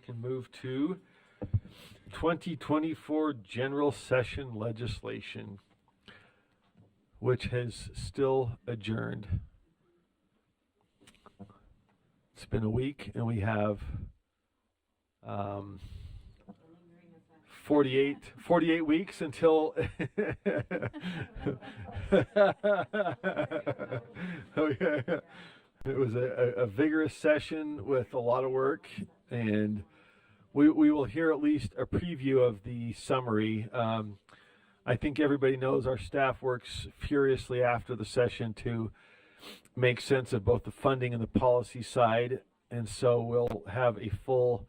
can move to 2024 general session legislation, which has still adjourned. It's been a week, and we have 48 weeks until okay. It was a vigorous session with a lot of work, and we will hear at least a preview of the summary. I think everybody knows our staff works furiously after the session to make sense of both the funding and the policy side, and so we'll have a full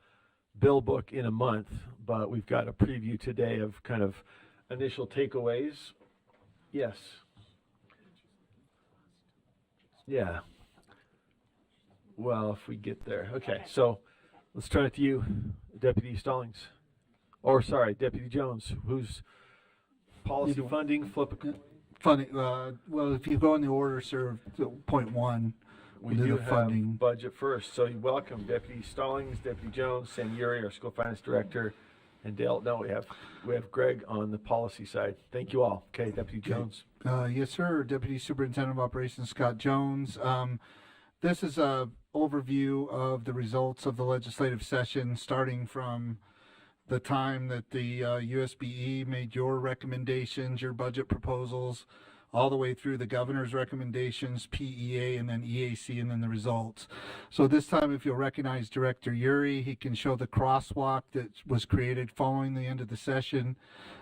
bill book in a month, but we've got a preview today of kind of initial takeaways. Yes. Yeah. Well, if we get there. Okay, so let's turn it to you, Deputy Stallings. Or, sorry, Deputy Jones, who's policy funding, Funding, well, if you go in the order, sir, point one, we do have funding. Budget first. So you welcome Deputy Stallings, Deputy Jones, Sam Uri, our school finance director, and Dale. No, we have Greg on the policy side. Thank you all. Okay, Deputy Jones. Yes, sir. Deputy Superintendent of Operations Scott Jones. This is a overview of the results of the legislative session, starting from the time that the USBE made your recommendations, your budget proposals, all the way through the governor's recommendations, PEA, and then EAC, and then the results. So this time, if you'll recognize Director Uri, he can show the crosswalk that was created following the end of the session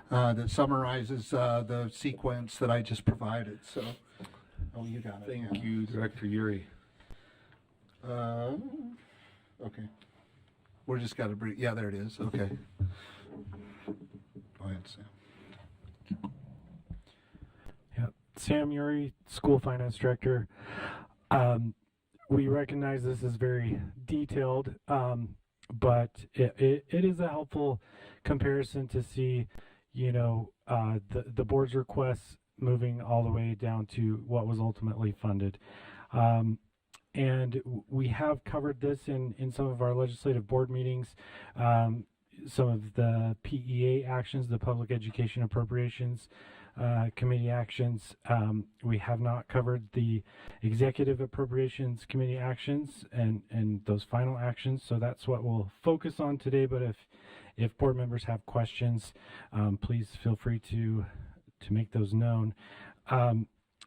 that summarizes the sequence that I just provided. So, oh, you got it. Thank you, Director Uri. Okay. We're just got to brief. Yeah, there it is. Okay. Go ahead, Sam. Sam Uri, School Finance Director. We recognize this is very detailed, but it is a helpful comparison to see, the board's requests moving all the way down to what was ultimately funded. And we have covered this in some of our legislative board meetings. Some of the PEA actions, the Public Education Appropriations Committee actions. We have not covered the Executive Appropriations Committee actions and those final actions. So that's what we'll focus on today. But if board members have questions, please feel free to make those known.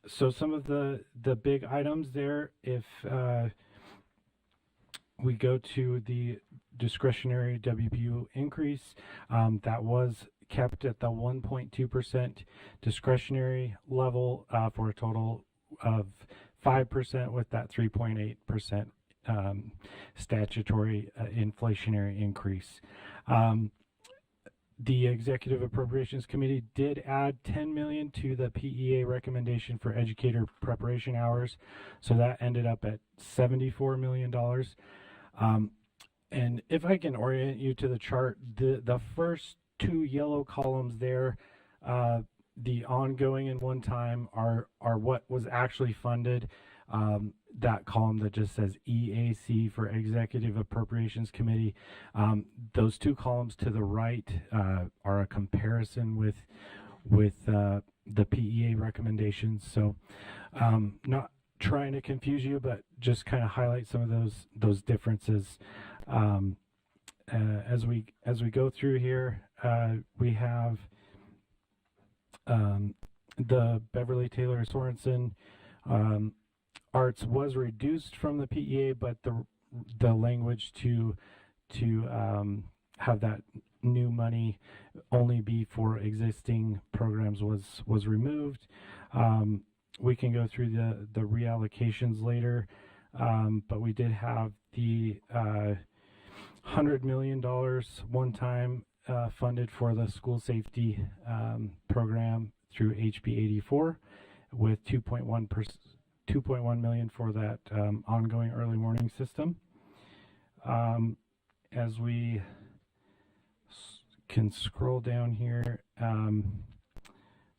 So some of the big items there, if we go to the discretionary WPU increase, that was kept at the 1.2% discretionary level for a total of 5% with that 3.8% statutory inflationary increase. The Executive Appropriations Committee did add $10 million to the PEA recommendation for educator preparation hours, so that ended up at $74 million. And if I can orient you to the chart, the first two yellow columns there, the ongoing and one time are what was actually funded. That column that just says EAC for Executive Appropriations Committee, those two columns to the right are a comparison with the PEA recommendations. So not trying to confuse you, but just kind of highlight some of those differences. As we go through here, we have the Beverly Taylor Sorensen arts was reduced from the PEA, but the language to have that new money only be for existing programs was removed. We can go through the reallocations later, but we did have the $100 million one time funded for the school safety program through HB 84 with 2.1 million for that ongoing early warning system. As we can scroll down here,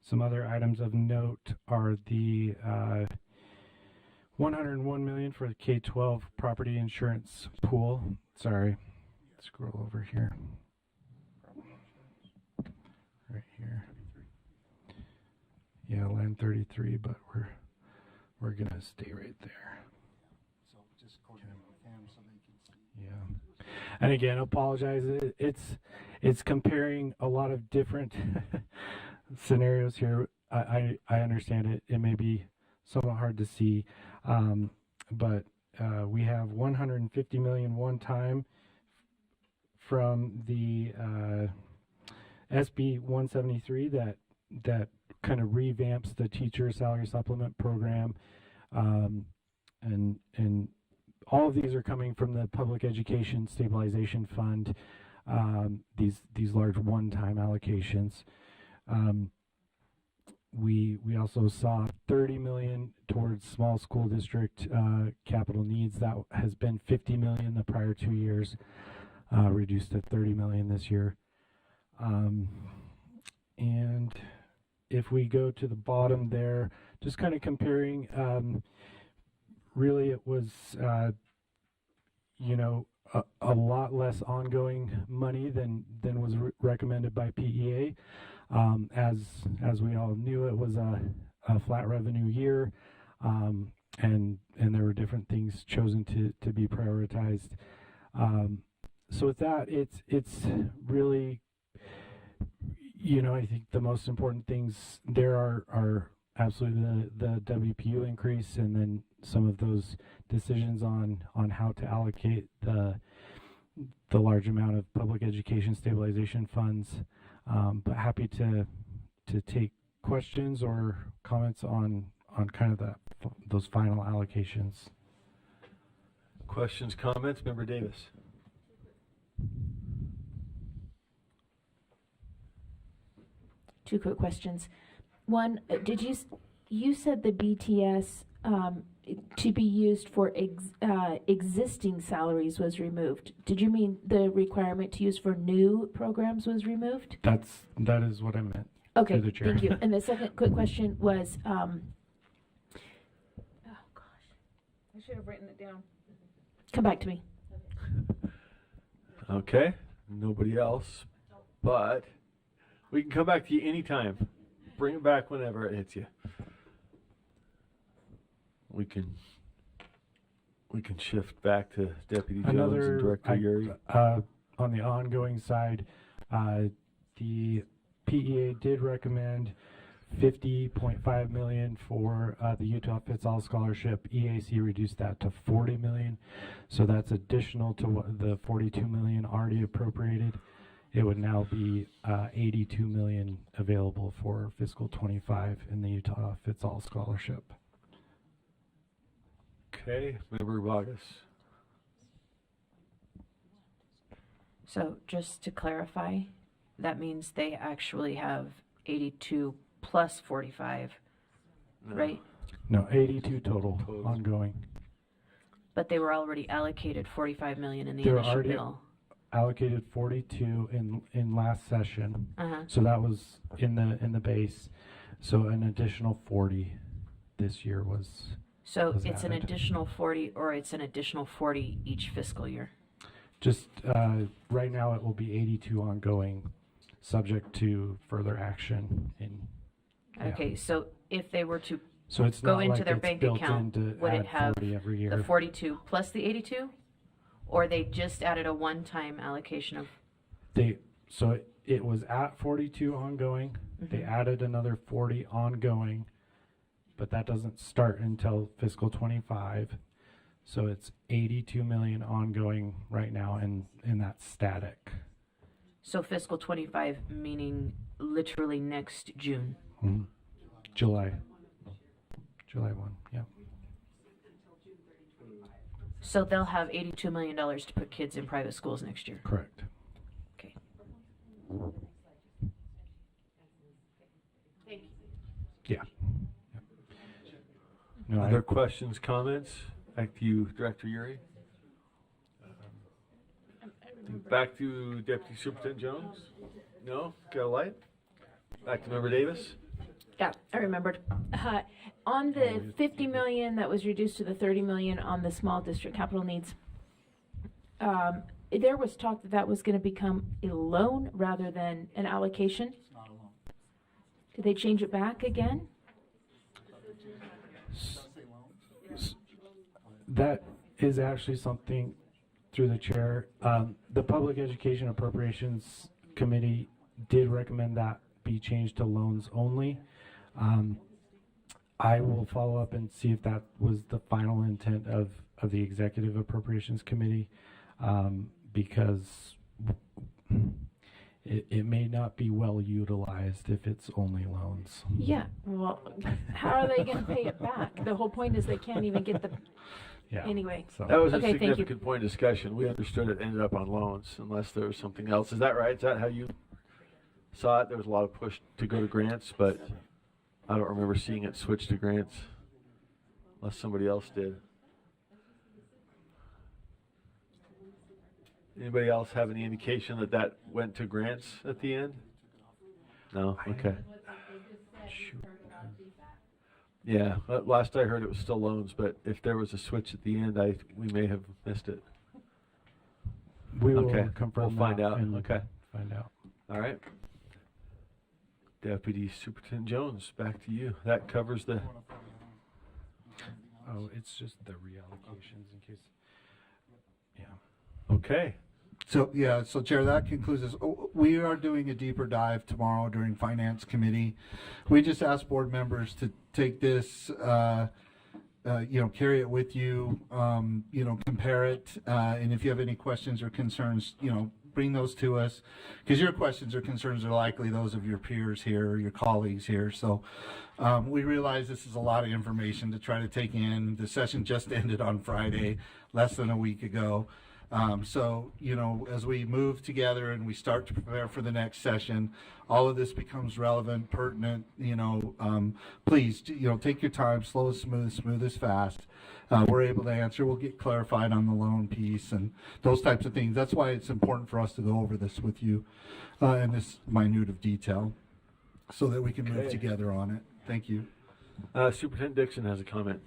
some other items of note are the $101 million for the K-12 property insurance pool. Sorry. scroll over here. Right here. Yeah, line 33, but we're gonna stay right there. So just coordinate with him so they can see. Yeah. And again, apologize. It's comparing a lot of different scenarios here. I understand it. It may be somewhat hard to see, but we have 150 million one time from the SB 173 that kind of revamps the teacher salary supplement program, and all of these are coming from the Public Education Stabilization Fund. These large one-time allocations. We also saw 30 million towards small school district capital needs. That has been 50 million the prior 2 years, reduced to 30 million this year. And if we go to the bottom there, just kind of comparing, really it was, a lot less ongoing money than was recommended by PEA. As we all knew, it was a flat revenue year, and there were different things chosen to be prioritized. So with that, it's really, I think the most important things there are absolutely the WPU increase, and then some of those decisions on how to allocate the large amount of public education stabilization funds. But happy to take questions or comments on kind of those final allocations. Questions, comments? Member Davis. Two quick questions. One, you said the BTS to be used for existing salaries was removed. Did you mean the requirement to use for new programs was removed? That is what I meant. Okay, through the chair. thank you. And the second quick question was, oh gosh, I should have written it down. Come back to me. Okay. Nobody else, but we can come back to you anytime. Bring it back whenever it hits you. We can shift back to Deputy Jones and Director Yuri. On the ongoing side, the PEA did recommend 50.5 million for the Utah Fits All Scholarship. EAC reduced that to 40 million, so that's additional to what the 42 million already appropriated. It would now be 82 million available for fiscal 25 in the Utah Fits All Scholarship. Okay, Member Vargas. So just to clarify, that means they actually have 82 plus 45, No. right? No, 82 total Total. ongoing. But they were already allocated 45 million in the They were initial already bill. Allocated 42 in last session, Uh-huh. so that was in the base. So an additional 40 this year was So was it's an added. additional 40, or it's an additional 40 each fiscal year. just right now. It will be 82 ongoing, subject to further action. Yeah. Okay, so if they were to So it's go not into like their it's bank built account, in to would it add have 40 every year. the 42 plus the 82? Or they just added a one-time allocation of, So it was at 42 ongoing. They Mhm. added another 40 ongoing, but that doesn't start until fiscal 25. So it's 82 million ongoing right now, and that's static. so fiscal 25 meaning literally next June. July 1, yeah. So they'll have $82 million to put kids in private schools next year. Correct. Okay. Yeah. No, Other questions, comments? Back to you, Director Yuri. Back to Deputy Superintendent Jones? No? Got a light? Back to Member Davis? Yeah, I remembered. On the 50 million that was reduced to the 30 million on the small district capital needs, there was talk that that was going to become a loan rather than an allocation. It's not a loan. Did they change it back again? That is actually something through the chair. The Public Education Appropriations Committee did recommend that be changed to loans only. I will follow up and see if that was the final intent of the Executive Appropriations Committee, because it may not be well utilized if it's only loans. Yeah, well, how are they going to pay it back? The whole point is they can't even get the, Yeah. anyway. So That was a Okay, thank you. significant point of discussion. We understood it ended up on loans unless there was something else. Is that right? Is that how you saw it? There was a lot of push to go to grants, but I don't remember seeing it switch to grants unless somebody else did. Anybody else have any indication that that went to grants at the end? No? Okay. Shoot. Yeah, last I heard it was still loans, but if there was a switch at the end, we may have missed it. we will Okay, confirm we'll find that out. and Okay. find out. All right. Deputy Superintendent Jones, back to you. That covers the, Oh, it's just the reallocations in case. Yeah. okay. So, yeah, so Chair, that concludes this. Oh, we are doing a deeper dive tomorrow during Finance Committee. We just asked board members to take this, carry it with you, compare it. And if you have any questions or concerns, bring those to us. Because your questions or concerns are likely those of your peers here, or your colleagues here. So we realize this is a lot of information to try to take in. The session just ended on Friday, less than a week ago. As we move together and we start to prepare for the next session, all of this becomes relevant, pertinent, please, take your time, slow as smooth as fast. We're able to answer, we'll get clarified on the loan piece and those types of things. That's why it's important for us to go over this with you in this minute of detail so that we can move Okay. together on it. Thank you. Superintendent Dixon has a comment.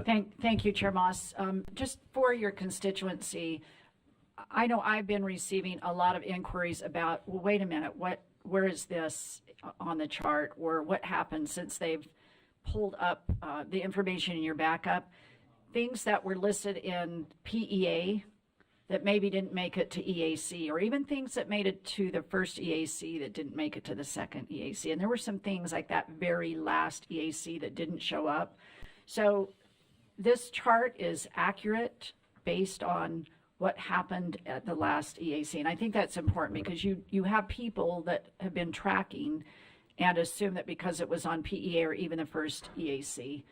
Thank you, Chair Moss. Just for your constituency, I know I've been receiving a lot of inquiries about, well, wait a minute, where is this on the chart, or what happened since they've pulled up the information in your backup? Things that were listed in PEA that maybe didn't make it to EAC, or even things that made it to the first EAC that didn't make it to the second EAC. And there were some things like that very last EAC that didn't show up. So this chart is accurate based on what happened at the last EAC. And I think that's important because you have people that have been tracking and assume that because it was on PEA or even the first EAC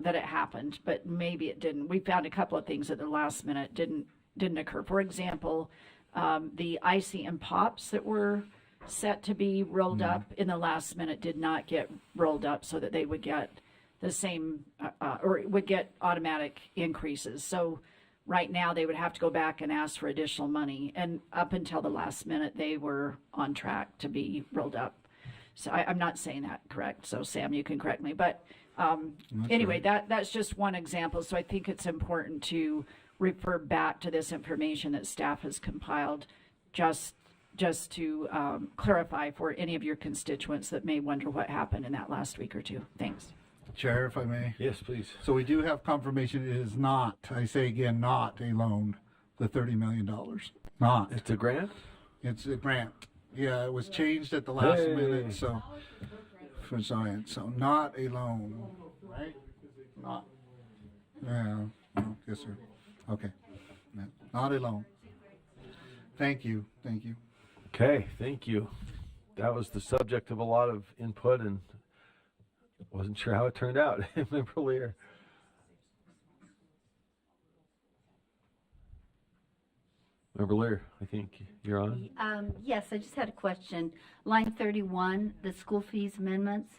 that it happened, but maybe it didn't. We found a couple of things at the last minute didn't occur. For example, the ICM POPs that were set to be rolled up in the last minute did not get rolled up so that they would get the same or would get automatic increases. So right now they would have to go back and ask for additional money. And up until the last minute, they were on track to be rolled up. So I'm not saying that correct. So Sam, you can correct me. But anyway, that's just one example. So I think it's important to refer back to this information that staff has compiled just to clarify for any of your constituents that may wonder what happened in that last week or two. Thanks. Chair, if I may. Yes, please. So we do have confirmation it is not, I say again, not a loan, the $30 million. Not. It's a grant? It's a grant. Yeah, it was changed at the last Hey. minute, so, for science, so not a loan. Right? Not. Yeah, no, yes, sir. Okay. Yeah, not a loan. Thank you, thank you. Okay, thank you. That was the subject of a lot of input and wasn't sure how it turned out. Member Lear. Member Lear, I think you're on. Yes, I just had a question. Line 31, the school fees amendments.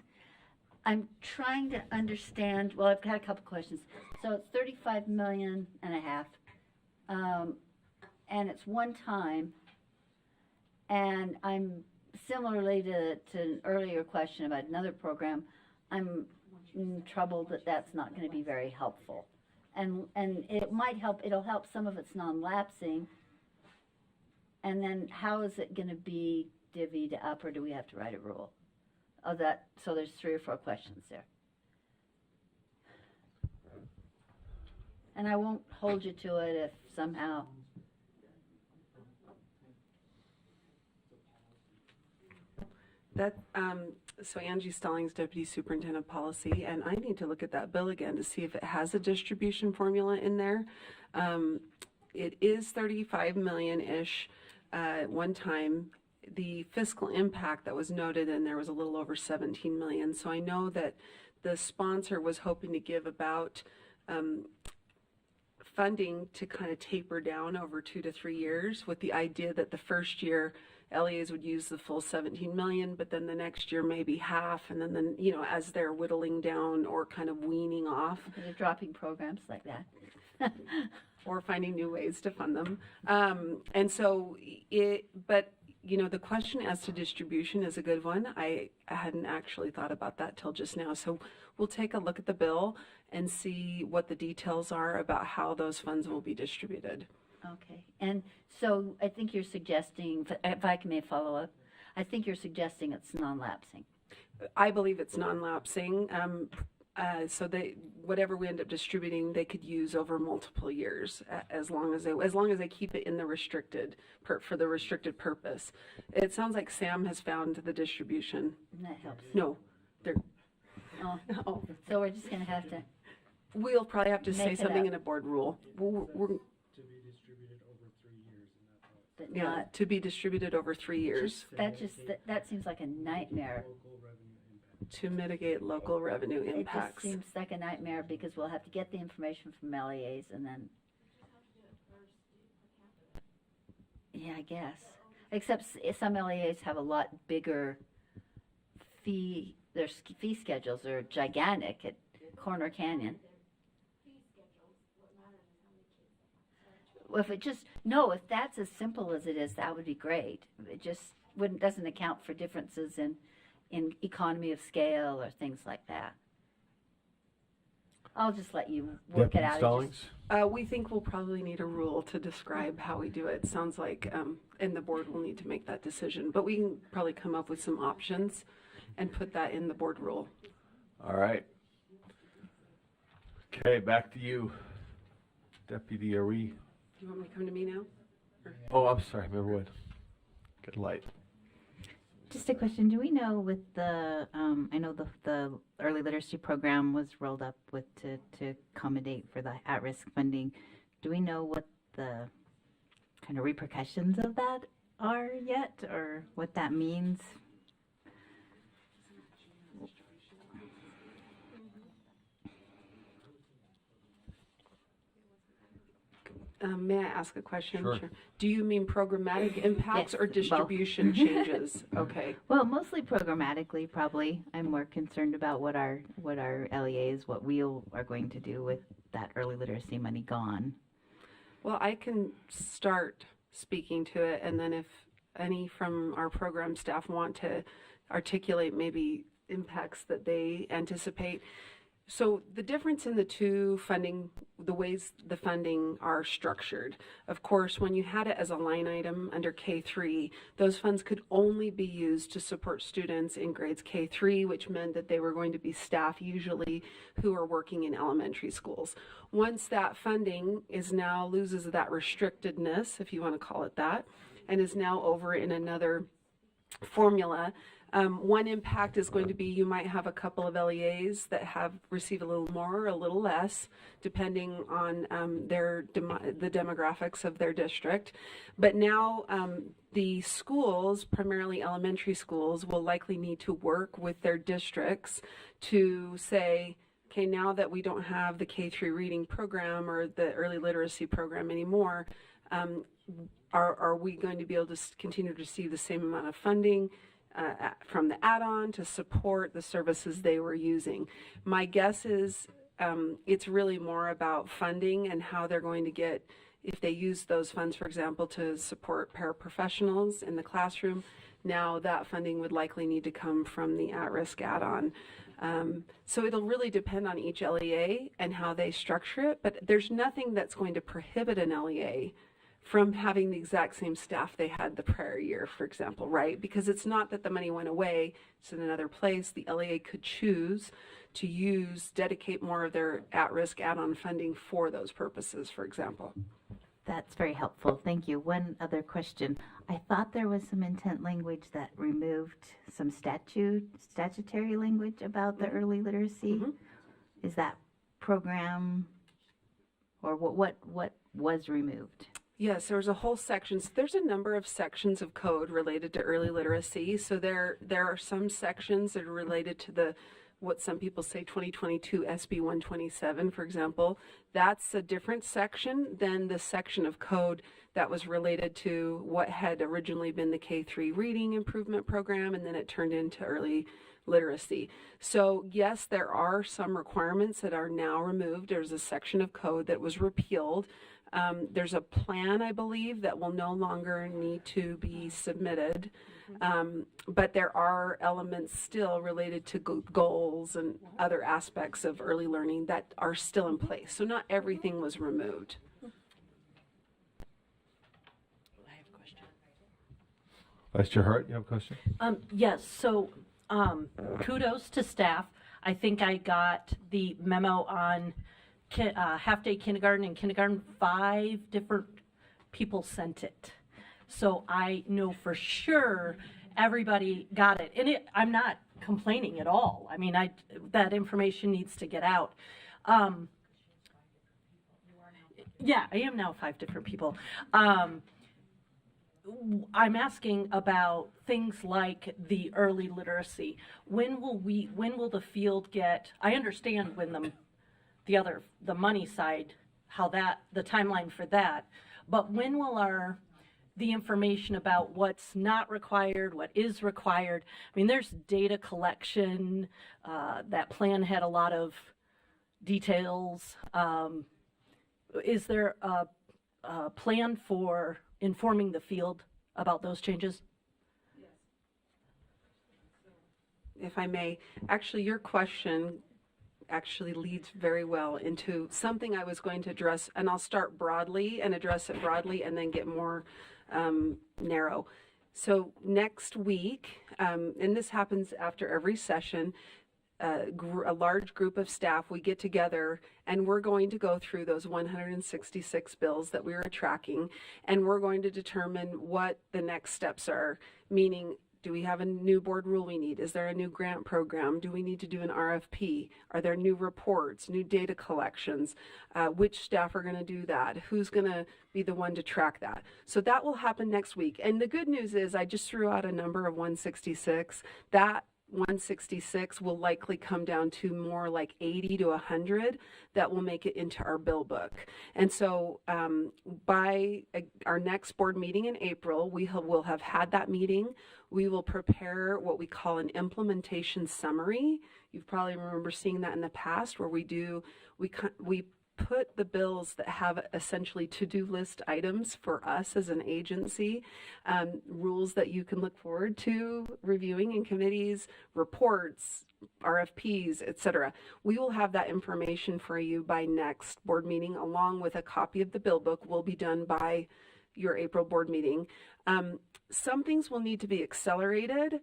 I'm trying to understand, well, I've got a couple questions. So it's 35 million and a half, and it's one time. And I'm similarly to an earlier question about another program, I'm troubled that that's not going to be very helpful. And it might help, it'll help some of it's non-lapsing, And then how is it gonna be divvied up, or do we have to write a rule? Oh, that, so there's 3 or 4 questions there. And I won't hold you to it if somehow, That, so Angie Stallings, Deputy Superintendent of Policy, and I need to look at that bill again to see if it has a distribution formula in there. It is 35 million-ish one time. The fiscal impact that was noted in there was a little over 17 million. So I know that the sponsor was hoping to give about funding to kind of taper down over 2 to 3 years, with the idea that the first year LEAs would use the full 17 million, but then the next year maybe half, and then you know, as they're whittling down or kind of weaning off, they're dropping programs like that. or finding new ways to fund them. And so but you know, the question as to distribution is a good one. I hadn't actually thought about that till just now. So we'll take a look at the bill and see what the details are about how those funds will be distributed. Okay, and so I think you're suggesting, if I may follow up, I think you're suggesting it's non-lapsing. I believe it's non-lapsing. So whatever we end up distributing, they could use over multiple years, as long as they keep it in the restricted for the restricted purpose. It sounds like Sam has found the distribution. And that helps. No, they're. Oh, Oh, so we're just gonna have to, we'll probably have to say Make it something up. in a board rule. but Yeah, not, to be distributed over 3 years that seems like a nightmare. to mitigate local revenue It just impacts. seems like a nightmare because we'll have to get the information from LEAs and then. Yeah, I guess. Except some LEAs have a lot bigger their fee schedules are gigantic at Corner Canyon. Well, if that's as simple as it is, that would be great. It just doesn't account for differences in economy of scale or things like that. I'll just let you work Deputy it out. Stallings? We think we'll probably need a rule to describe how we do it. Sounds like, and the board will need to make that decision, but we can probably come up with some options and put that in the board rule. All right. Okay, back to you, Deputy. Are we? You want me to come to me now? Oh, I'm sorry, Member Wood. Good light. Just a question. Do we know with the, I know the early literacy program was rolled up with to accommodate for the at-risk funding. Do we know what the kind of repercussions of that are yet, or what that means? May I ask a question? Sure. Do you mean programmatic impacts Yes, or both. distribution changes? Okay. Well, mostly programmatically, probably. I'm more concerned about what our LEAs, what we are going to do with that early literacy money gone. Well, I can start speaking to it, and then if any from our program staff want to articulate maybe impacts that they anticipate. So the difference in the two funding, the ways the funding are structured, of course, when you had it as a line item under K3, those funds could only be used to support students in grades K3, which meant that they were going to be staff usually who are working in elementary schools. Once that funding loses that restrictedness, if you want to call it that, and is now over in another formula. One impact is going to be you might have a couple of LEAs that receive a little more or a little less, depending on the demographics of their district. But now the schools, primarily elementary schools, will likely need to work with their districts to say, okay, now that we don't have the K3 reading program or the early literacy program anymore, are we going to be able to continue to receive the same amount of funding from the add-on to support the services they were using? My guess is it's really more about funding and how they're going to get, if they use those funds, for example, to support paraprofessionals in the classroom, now that funding would likely need to come from the at-risk add-on. So it'll really depend on each LEA and how they structure it, but there's nothing that's going to prohibit an LEA from having the exact same staff they had the prior year, for example, right? Because it's not that the money went away, it's in another place. The LEA could choose to dedicate more of their at-risk add-on funding for those purposes, for example. That's very helpful. Thank you. One other question. I thought there was some intent language that removed some statutory language about the early literacy. Is that program, or what was removed? Yes, there was a whole section. So there's a number of sections of code related to early literacy. So there are some sections that are related to what some people say 2022 SB 127, for example. That's a different section than the section of code that was related to what had originally been the K-3 reading improvement program, and then it turned into early literacy. So yes, there are some requirements that are now removed. There's a section of code that was repealed. There's a plan, I believe, that will no longer need to be submitted. But there are elements still related to goals and other aspects of early learning that are still in place. So not everything was removed. Vice Chair Hart, you have a question? Yes, so kudos to staff. I think I got the memo on half-day kindergarten and kindergarten. 5 different people sent it. So I know for sure everybody got it. And I'm not complaining at all. I mean, that information needs to get out. Yeah, I am now 5 different people. I'm asking about things like the early literacy. When will the field get, I understand when the money side, the timeline for that, but when will the information about what's not required, what is required? I mean, there's data collection, that plan had a lot of details. Is there a plan for informing the field about those changes? If I may, actually your question actually leads very well into something I was going to address, and I'll start broadly and address it broadly and then get more narrow. So next week, and this happens after every session, a large group of staff, we get together and we're going to go through those 166 bills that we are tracking, and we're going to determine what the next steps are, meaning, do we have a new board rule we need? Is there a new grant program? Do we need to do an RFP? Are there new reports, new data collections? Which staff are going to do that? Who's going to be the one to track that? So that will happen next week. And the good news is I just threw out a number of 166. That 166 will likely come down to more like 80 to 100 that will make it into our bill book. And so by our next board meeting in April, we will have had that meeting. We will prepare what we call an implementation summary. You probably remember seeing that in the past, where we put the bills that have essentially to-do list items for us as an agency, rules that you can look forward to reviewing in committees, reports, RFPs, etc. We will have that information for you by next board meeting, along with a copy of the bill book. Will be done by your April board meeting. Some things will need to be accelerated.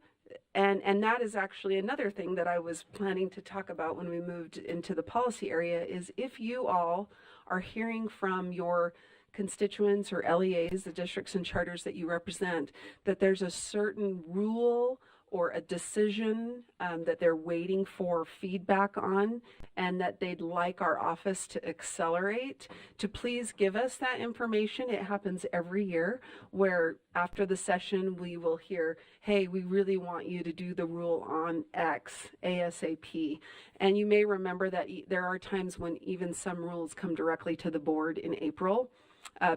And that is actually another thing that I was planning to talk about when we moved into the policy area, is if you all are hearing from your constituents or LEAs, the districts and charters that you represent, that there's a certain rule or a decision that they're waiting for feedback on, and that they'd like our office to accelerate, to please give us that information. It happens every year, where after the session we will hear, hey, we really want you to do the rule on X ASAP. And you may remember that there are times when even some rules come directly to the board in April.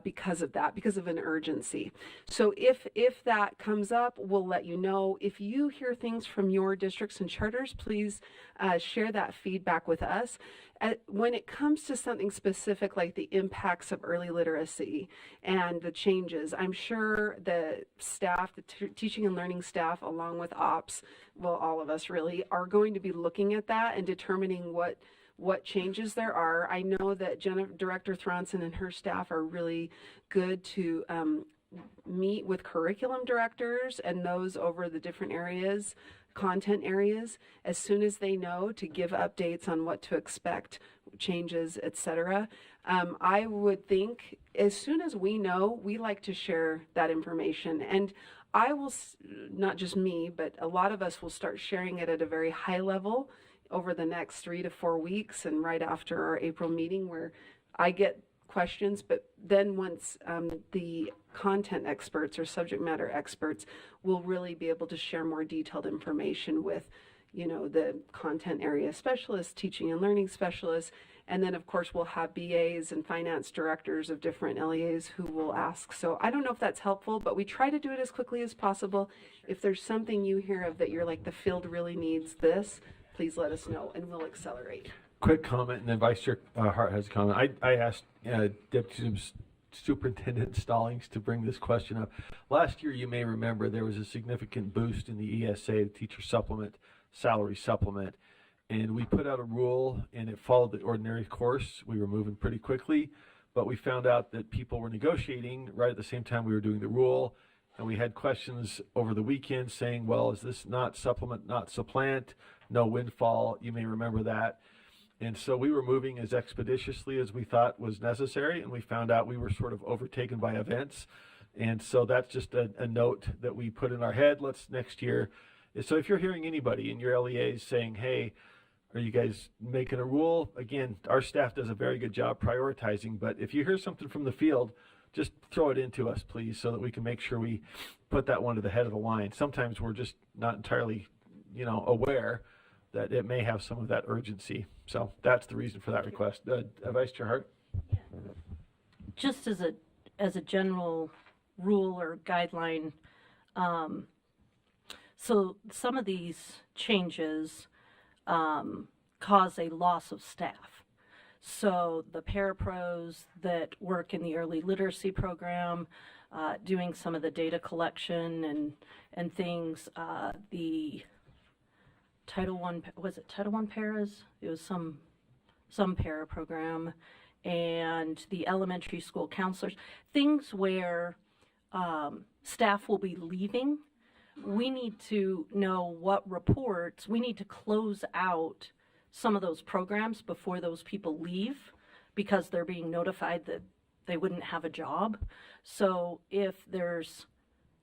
Because of that, because of an urgency. So if that comes up, we'll let you know. If you hear things from your districts and charters, please share that feedback with us. When it comes to something specific like the impacts of early literacy and the changes, I'm sure the staff, the teaching and learning staff, along with ops, well, all of us really, are going to be looking at that and determining what what changes there are. I know that Director Thronson and her staff are really good to meet with curriculum directors and those over the different areas, content areas, as soon as they know, to give updates on what to expect, changes, etc. I would think as soon as we know, we like to share that information. And I will, not just me, but a lot of us will start sharing it at a very high level over the next 3 to 4 weeks and right after our April meeting, where I get questions, but then once the content experts or subject matter experts will really be able to share more detailed information with, you know, the content area specialists, teaching and learning specialists, and then of course we'll have BAs and finance directors of different LEAs who will ask. So I don't know if that's helpful, but we try to do it as quickly as possible. If there's something you hear of that you're like, the field really needs this, please let us know and we'll accelerate. Quick comment, and then Vice Chair Hart has a comment. I asked Deputy Superintendent Stallings to bring this question up. Last year, you may remember, there was a significant boost in the ESA, the teacher supplement, salary supplement, and we put out a rule, and it followed the ordinary course. We were moving pretty quickly, but we found out that people were negotiating right at the same time we were doing the rule, and we had questions over the weekend saying, well, is this not supplement, not supplant, no windfall? You may remember that. And so we were moving as expeditiously as we thought was necessary, and we found out we were sort of overtaken by events. And so that's just a note that we put in our head. Let's next year. So if you're hearing anybody in your LEAs saying, hey, are you guys making a rule? Again, our staff does a very good job prioritizing, but if you hear something from the field, just throw it into us, please, so that we can make sure we put that one to the head of the line. Sometimes we're just not entirely, aware that it may have some of that urgency. So that's the reason for that request. Vice Chair Hart? Just as a general rule or guideline, so some of these changes cause a loss of staff. So the parapros that work in the early literacy program, doing some of the data collection and things, the Title I, was it Title I paras? It was some para program, and the elementary school counselors, things where staff will be leaving. We need to know what reports, we need to close out some of those programs before those people leave, because they're being notified that they wouldn't have a job. So if there's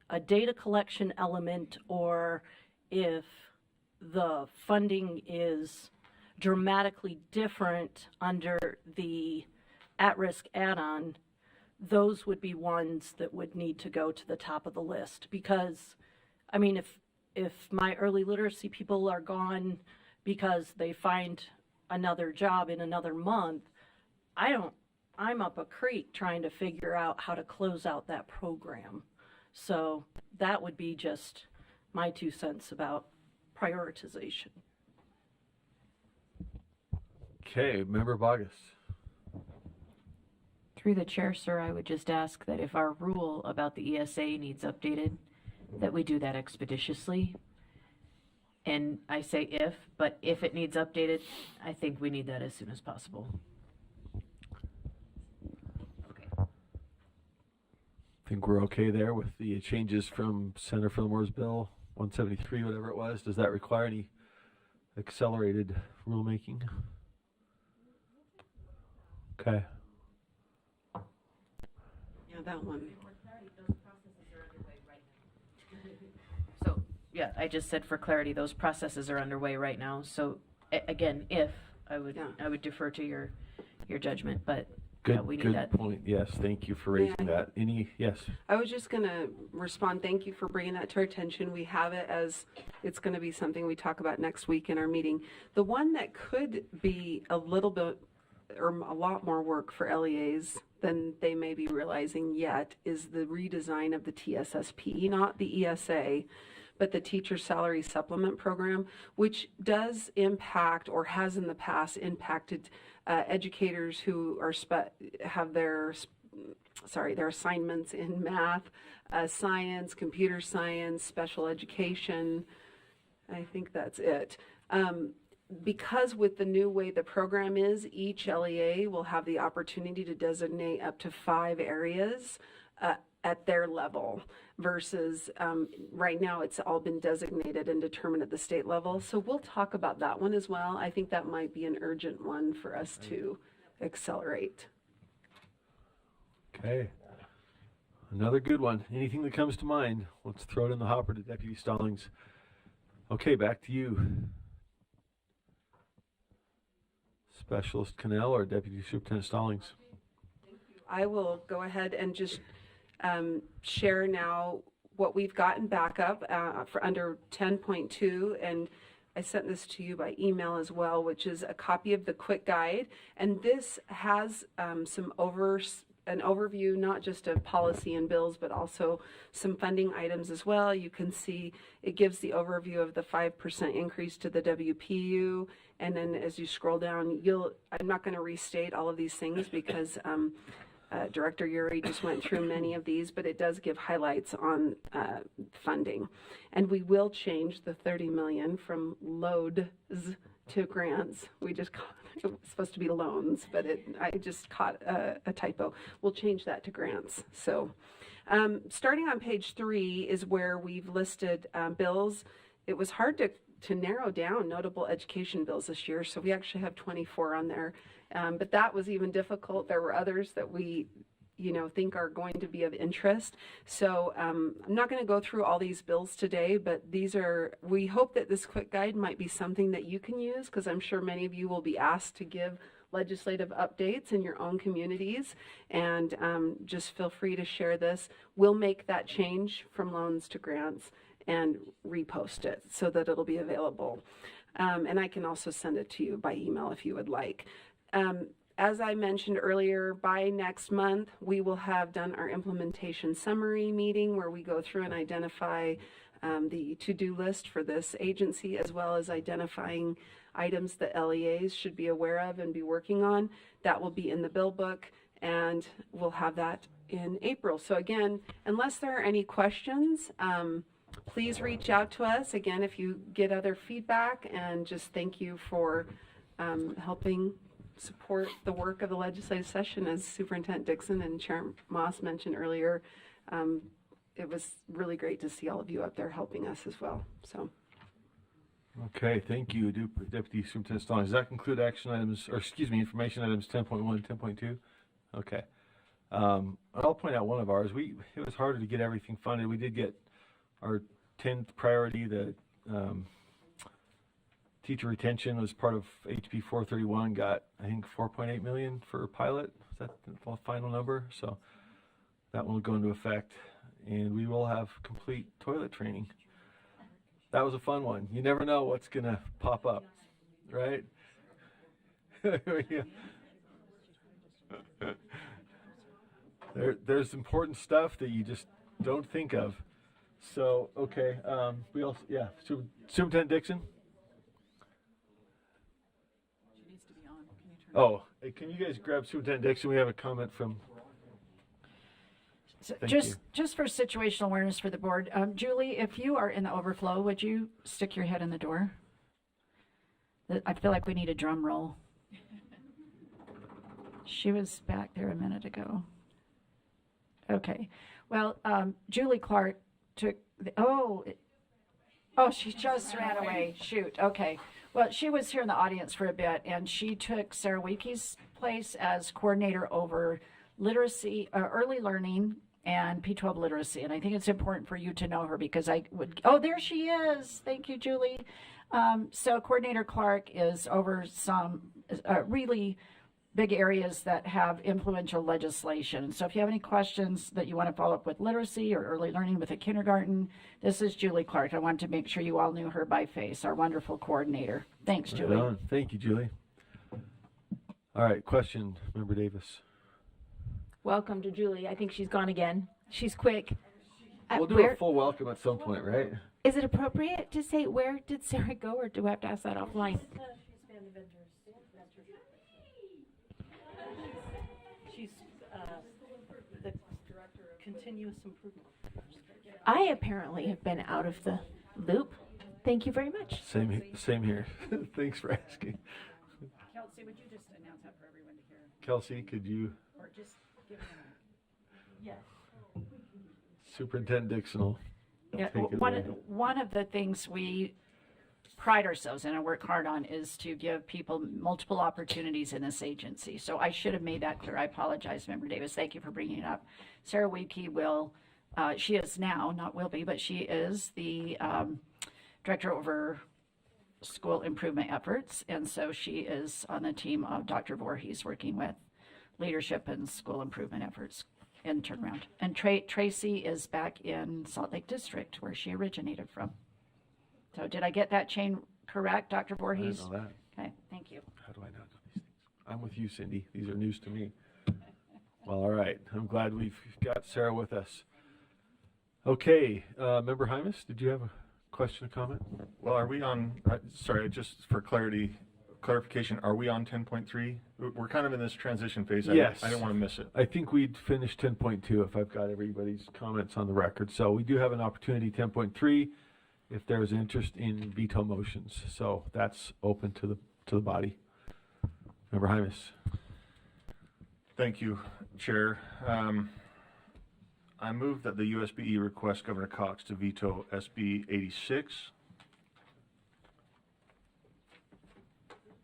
a data collection element, or if the funding is dramatically different under the at-risk add-on, those would be ones that would need to go to the top of the list. Because, I mean, if my early literacy people are gone because they find another job in another month, I'm up a creek trying to figure out how to close out that program. So that would be just my 2 cents about prioritization. Okay, Member Bogus. Through the chair, sir, I would just ask that if our rule about the ESA needs updated, that we do that expeditiously. And I say if, but if it needs updated, I think we need that as soon as possible. Okay. I think we're okay there with the changes from Senator Fillmore's bill 173, whatever it was. Does that require any accelerated rulemaking? Okay. Yeah, that one. So, yeah, I just said for clarity, those processes are underway right now. So, again, if I would defer to your judgment, but Good, we need good that. point. Yes, thank you for raising that. Yes. I was just going to respond. Thank you for bringing that to our attention. We have it as it's going to be something we talk about next week in our meeting. The one that could be a little bit or a lot more work for LEAs than they may be realizing yet is the redesign of the TSSP, not the ESA, but the Teacher Salary Supplement Program, which does impact or has in the past impacted educators who are have their assignments in math, science, computer science, special education. I think that's it. because with the new way the program is, each LEA will have the opportunity to designate up to 5 areas at their level versus right now it's all been designated and determined at the state level. So we'll talk about that one as well. I think that might be an urgent one for us to accelerate. Okay. Another good one. Anything that comes to mind, let's throw it in the hopper to Deputy Stallings. Okay, back to you. Specialist Cannell or Deputy Superintendent Stallings? I will go ahead and just share now what we've gotten back up for under 10.2, and I sent this to you by email as well, which is a copy of the quick guide, and this has some an overview, not just of policy and bills, but also some funding items as well. You can see it gives the overview of the 5% increase to the WPU, and then as you scroll down, I'm not going to restate all of these things because Director Uri just went through many of these, but it does give highlights on funding. And we will change the 30 million from loads to grants. We just it was supposed to be loans, but I just caught a typo. We'll change that to grants. So starting on page 3 is where we've listed bills. It was hard to narrow down notable education bills this year, so we actually have 24 on there. But that was even difficult. There were others that we, think are going to be of interest. So I'm not going to go through all these bills today, but we hope that this quick guide might be something that you can use, because I'm sure many of you will be asked to give legislative updates in your own communities, and just feel free to share this. We'll make that change from loans to grants and repost it so that it'll be available. And I can also send it to you by email if you would like. As I mentioned earlier, by next month, we will have done our implementation summary meeting where we go through and identify the to-do list for this agency, as well as identifying items that LEAs should be aware of and be working on. That will be in the bill book, and we'll have that in April. So again, unless there are any questions, please reach out to us. Again, if you get other feedback, and just thank you for helping support the work of the legislative session. As Superintendent Dixon and Chair Moss mentioned earlier, it was really great to see all of you up there helping us as well. So. Okay, thank you, Deputy Superintendent Stallings. Does that conclude action items, or information items 10.1 and 10.2? Okay. I'll point out one of ours. It was harder to get everything funded. We did get our 10th priority, the teacher retention was part of HB 431, got I think 4.8 million for a pilot. Is that the final number? So that one will go into effect, and we will have complete toilet training. That was a fun one. You never know what's gonna pop up, right? There's important stuff that you just don't think of. So okay, we also Superintendent Dixon. Oh, hey, can you guys grab Superintendent Dixon? We have a comment from. Just for situational awareness for the board, Julie, if you are in the overflow, would you stick your head in the door? I feel like we need a drum roll. She was back there a minute ago. Okay, well, Julie Clark took she just ran away. Shoot. Okay. Well, she was here in the audience for a bit, and she took Sarah Weeke's place as coordinator over literacy, early learning, and P12 literacy. And I think it's important for you to know her because there she is. Thank you, Julie. So Coordinator Clark is over some really big areas that have influential legislation. So if you have any questions that you want to follow up with literacy or early learning with a kindergarten, this is Julie Clark. I wanted to make sure you all knew her by face, our wonderful coordinator. Thanks, Julie. Right on. Thank you, Julie. All right, question, Member Davis. Welcome to Julie. I think she's gone again. She's quick. We'll do a full welcome at some point, right? Is it appropriate to say where did Sarah go, or do I have to ask that offline? She's the director of continuous improvement. I apparently have been out of the loop. Thank you very much. Same here. Thanks for asking. Kelsey, would you just announce that for everyone to hear? Kelsey, could you, Or just give it Yes. Superintendent Dixon will Yeah, take it one, away. one of the things we pride ourselves in and work hard on is to give people multiple opportunities in this agency. So I should have made that clear. I apologize, Member Davis. Thank you for bringing it up. Sarah Wiebke will, she is now, not will be, but she is the director over school improvement efforts. And so she is on the team of Dr. Voorhees working with leadership and school improvement efforts in turnaround. And Tracy is back in Salt Lake District where she originated from. So did I get that chain correct, Dr. I Voorhees? didn't know that. Okay, thank you. How do I not know these things? I'm with you, Cindy. These are news to me. Well, all right. I'm glad we've got Sarah with us. Okay, Member Hymas, did you have a question or comment? Well, are we on, sorry, just for clarification, are we on 10.3? We're kind of in this transition phase. Yes. I didn't want to miss it. I think we'd finished 10.2 if I've got everybody's comments on the record. So we do have an opportunity, 10.3, if there's interest in veto motions. So that's open to the body. Member Hymas. Thank you, Chair. I move that the USBE request Governor Cox to veto SB 86.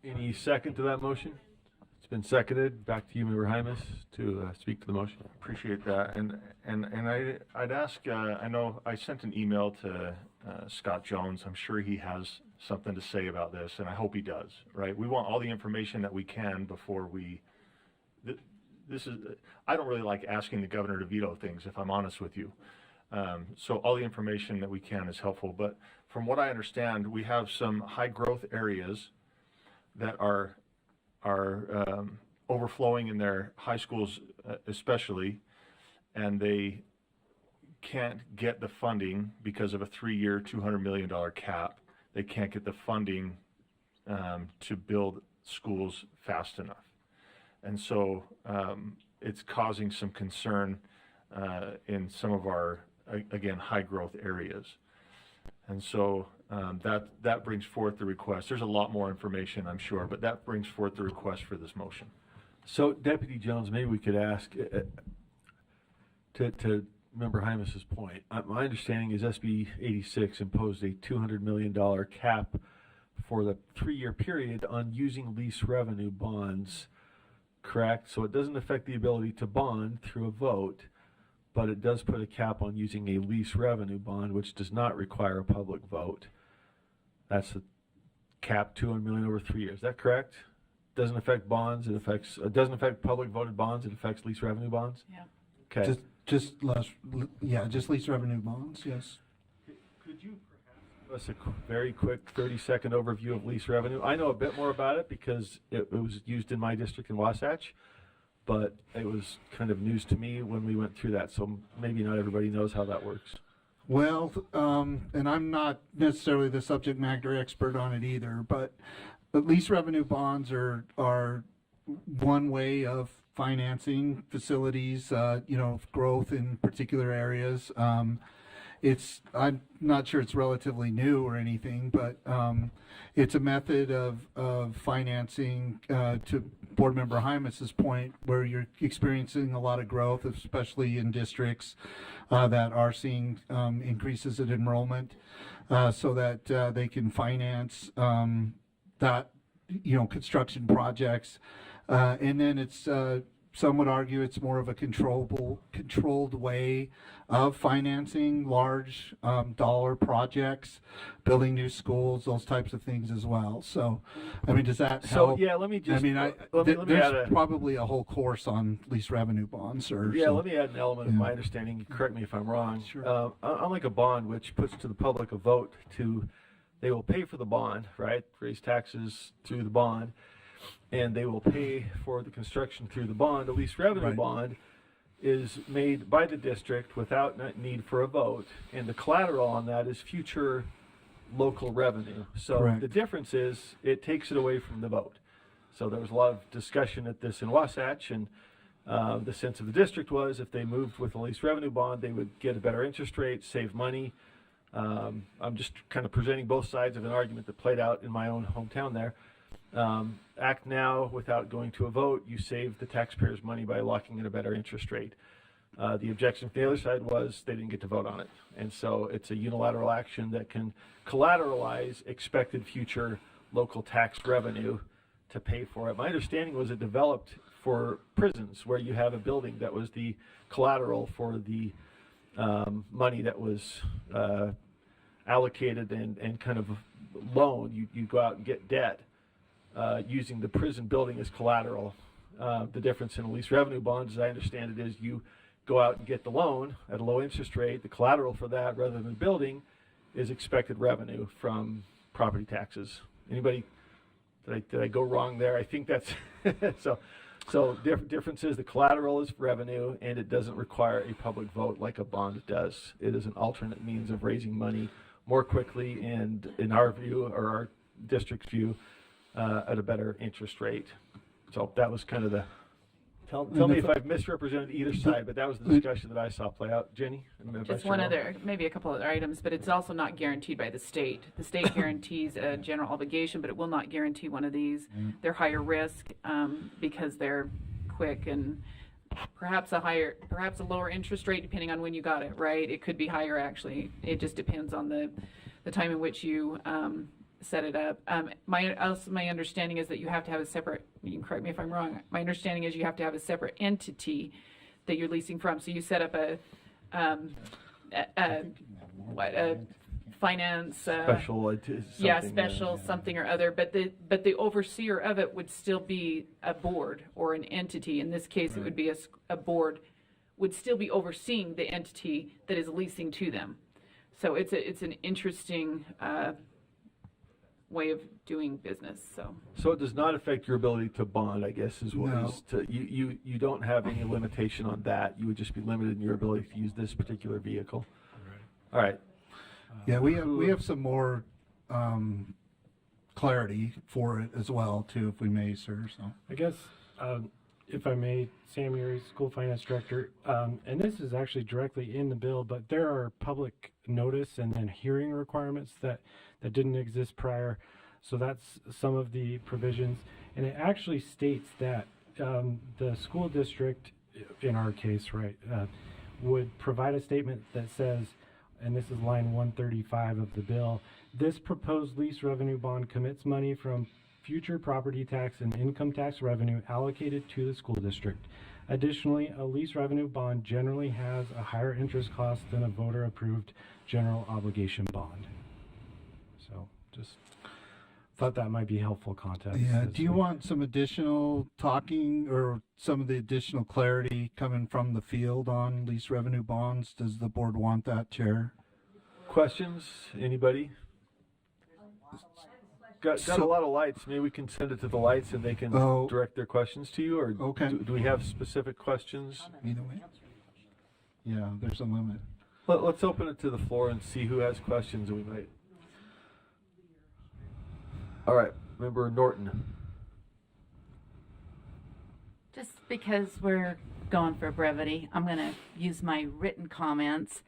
Any second to that motion? It's been seconded. Back to you, Member Hymas, to speak to the motion. Appreciate that. And I'd ask, I know I sent an email to Scott Jones. I'm sure he has something to say about this, and I hope he does, right? We want all the information that we can before we, this is, I don't really like asking the governor to veto things, if I'm honest with you. So all the information that we can is helpful. But from what I understand, we have some high growth areas that are overflowing in their high schools especially, and they can't get the funding because of a 3-year, $200 million cap. They can't get the funding to build schools fast enough. And so it's causing some concern in some of our, again, high growth areas. And so that brings forth the request. There's a lot more information, I'm sure, but that brings forth the request for this motion. So Deputy Jones, maybe we could ask, to Member Hymas's point, my understanding is SB 86 imposed a $200 million cap for the 3-year period on using lease revenue bonds, correct? So it doesn't affect the ability to bond through a vote, but it does put a cap on using a lease revenue bond, which does not require a public vote. That's the cap, $200 million over 3 years. Is that correct? Doesn't affect bonds. It doesn't affect public voted bonds. It affects lease revenue bonds. Yeah. Okay. Just lease revenue bonds, yes. Could you perhaps give us a very quick 30-second overview of lease revenue? I know a bit more about it because it was used in my district in Wasatch, but it was kind of news to me when we went through that, so maybe not everybody knows how that works. Well, and I'm not necessarily the subject matter expert on it either, but lease revenue bonds are one way of financing facilities, growth in particular areas. I'm not sure it's relatively new or anything, but it's a method of financing, to Board Member Hymas's point, where you're experiencing a lot of growth, especially in districts that are seeing increases in enrollment, so that they can finance that, construction projects. And then it's, some would argue it's more of a controlled way of financing large dollar projects, building new schools, those types of things as well. So, I mean, does that help? So yeah, let me just. I mean, let me add there's probably a whole course on lease revenue bonds. Let me add an element of Yeah. my understanding. Correct me if I'm wrong. Sure. Unlike a bond, which puts to the public a vote they will pay for the bond, right? Raise taxes through the bond, and they will pay for the construction through the bond. A lease revenue Right. bond is made by the district without need for a vote, and the collateral on that is future local revenue. So Correct. the difference is it takes it away from the vote. So there was a lot of discussion at this in Wasatch, and the sense of the district was if they moved with a lease revenue bond, they would get a better interest rate, save money. I'm just kind of presenting both sides of an argument that played out in my own hometown there. Act now without going to a vote, you save the taxpayers money by locking in a better interest rate. The objection from the other side was they didn't get to vote on it. And so it's a unilateral action that can collateralize expected future local tax revenue to pay for it. My understanding was it developed for prisons where you have a building that was the collateral for the money that was allocated and kind of loaned. You go out and get debt using the prison building as collateral. The difference in a lease revenue bond, as I understand it, is you go out and get the loan at a low interest rate. The collateral for that, rather than the building, is expected revenue from property taxes. Anybody? Did I go wrong there? I think that's so. Difference is the collateral is revenue, and it doesn't require a public vote like a bond does. It is an alternate means of raising money more quickly, and in our view, or our district's view, at a better interest rate. So that was kind of the. Tell me if I've misrepresented either side, but that was the discussion that I saw play out. Jenny? Just one other, maybe a couple other items, but it's also not guaranteed by the state. The state guarantees a general obligation, but it will not guarantee one of these. They're higher risk because they're quick and perhaps a lower interest rate depending on when you got it, right? It could be higher actually. It just depends on the time in which you set it up. My understanding is that you have to have a separate, you can correct me if I'm wrong, my understanding is you have to have a separate entity that you're leasing from. So you set up a finance special something or other, but the overseer of it would still be a board or an entity. In this case, it would be a board would still be overseeing the entity that is leasing to them. So it's an interesting way of doing business. So it does not affect your ability to bond, I guess, is what No. is to you don't have any limitation on that. You would just be limited in your ability to use this particular vehicle. All right. Yeah, we have some more clarity for it as well too, if we may, sir. So I guess, if I may, Sam Urey, School Finance Director, and this is actually directly in the bill, but there are public notice and then hearing requirements that didn't exist prior. So that's some of the provisions. And it actually states that the school district, in our case, right, would provide a statement that says, and this is line 135 of the bill, this proposed lease revenue bond commits money from future property tax and income tax revenue allocated to the school district. Additionally, a lease revenue bond generally has a higher interest cost than a voter-approved general obligation bond. So just thought that might be helpful context. yeah, do you want some additional talking or some of the additional clarity coming from the field on lease revenue bonds? Does the board want that, Chair? Questions? Anybody? Got a lot of lights. Maybe we can send it to the lights and they can direct their questions to you, or Okay. do we have specific questions? Either way. Yeah, there's a limit. Let's open it to the floor and see who has questions, and we might. All right, Member Norton. Just because we're going for brevity, I'm going to use my written comments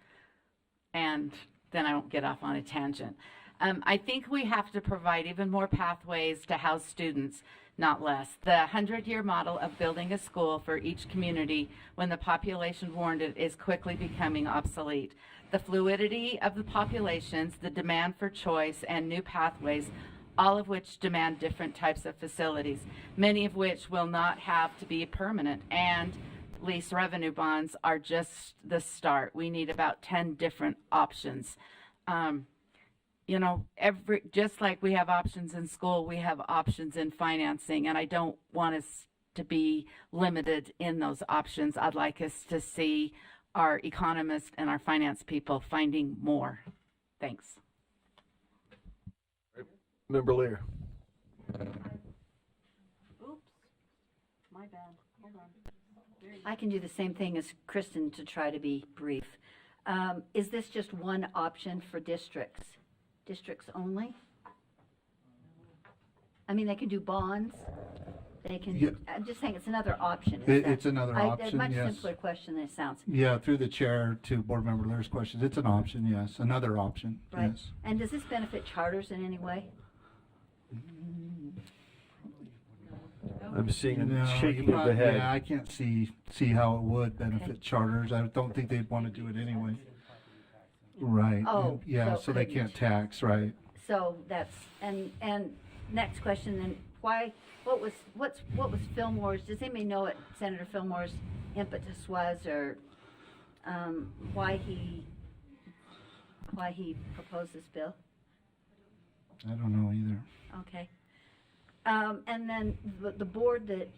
and then I won't get off on a tangent. I think we have to provide even more pathways to house students, not less. The 100-year model of building a school for each community when the population warranted is quickly becoming obsolete. The fluidity of the populations, the demand for choice, and new pathways, all of which demand different types of facilities, many of which will not have to be permanent. And lease revenue bonds are just the start. We need about 10 different options. You know, just like we have options in school, we have options in financing, and I don't want us to be limited in those options. I'd like us to see our economists and our finance people finding more. Thanks. Member Lear. Oops, my bad. Hold on. I can do the same thing as Kristen to try to be brief. Is this just one option for districts? Districts only? I mean, they can do bonds. They can, Yeah. I'm just saying it's another option. It's another A option, much yes. simpler question than it sounds. Yeah, through the chair to Board Member Lear's questions, it's an option, yes, another option, Right. yes. And does this benefit charters in any way? I'm seeing a No, shaking you of the prob- head. Yeah, I can't see how it would benefit charters. I don't think they'd want to do it anyway. Right. Oh, Yeah, so so they couldn't. can't tax, right. So that's, and next question then, what was Fillmore's, does anybody know what Senator Fillmore's impetus was, or, why he proposed this bill? I don't know either. Okay. And then the board that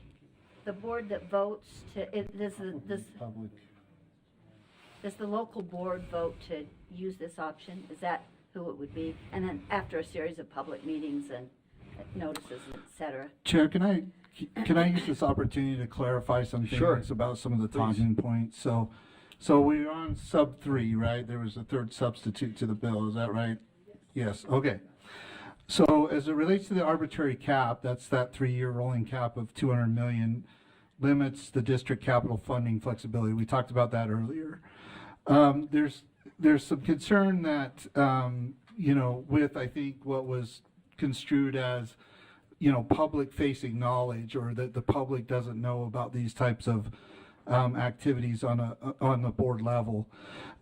votes Public. does the local board vote to use this option? Is that who it would be? And then after a series of public meetings and notices, et cetera. Chair, can I use this opportunity to clarify some Sure. things about some of the Please. talking points? So we're on sub 3, right? There was a third substitute to the bill, is that right? Yes, okay. So as it relates to the arbitrary cap, that's that 3-year rolling cap of 200 million, limits the district capital funding flexibility. We talked about that earlier. There's some concern that, with, I think, what was construed as, public facing knowledge, or that the public doesn't know about these types of activities on the board level.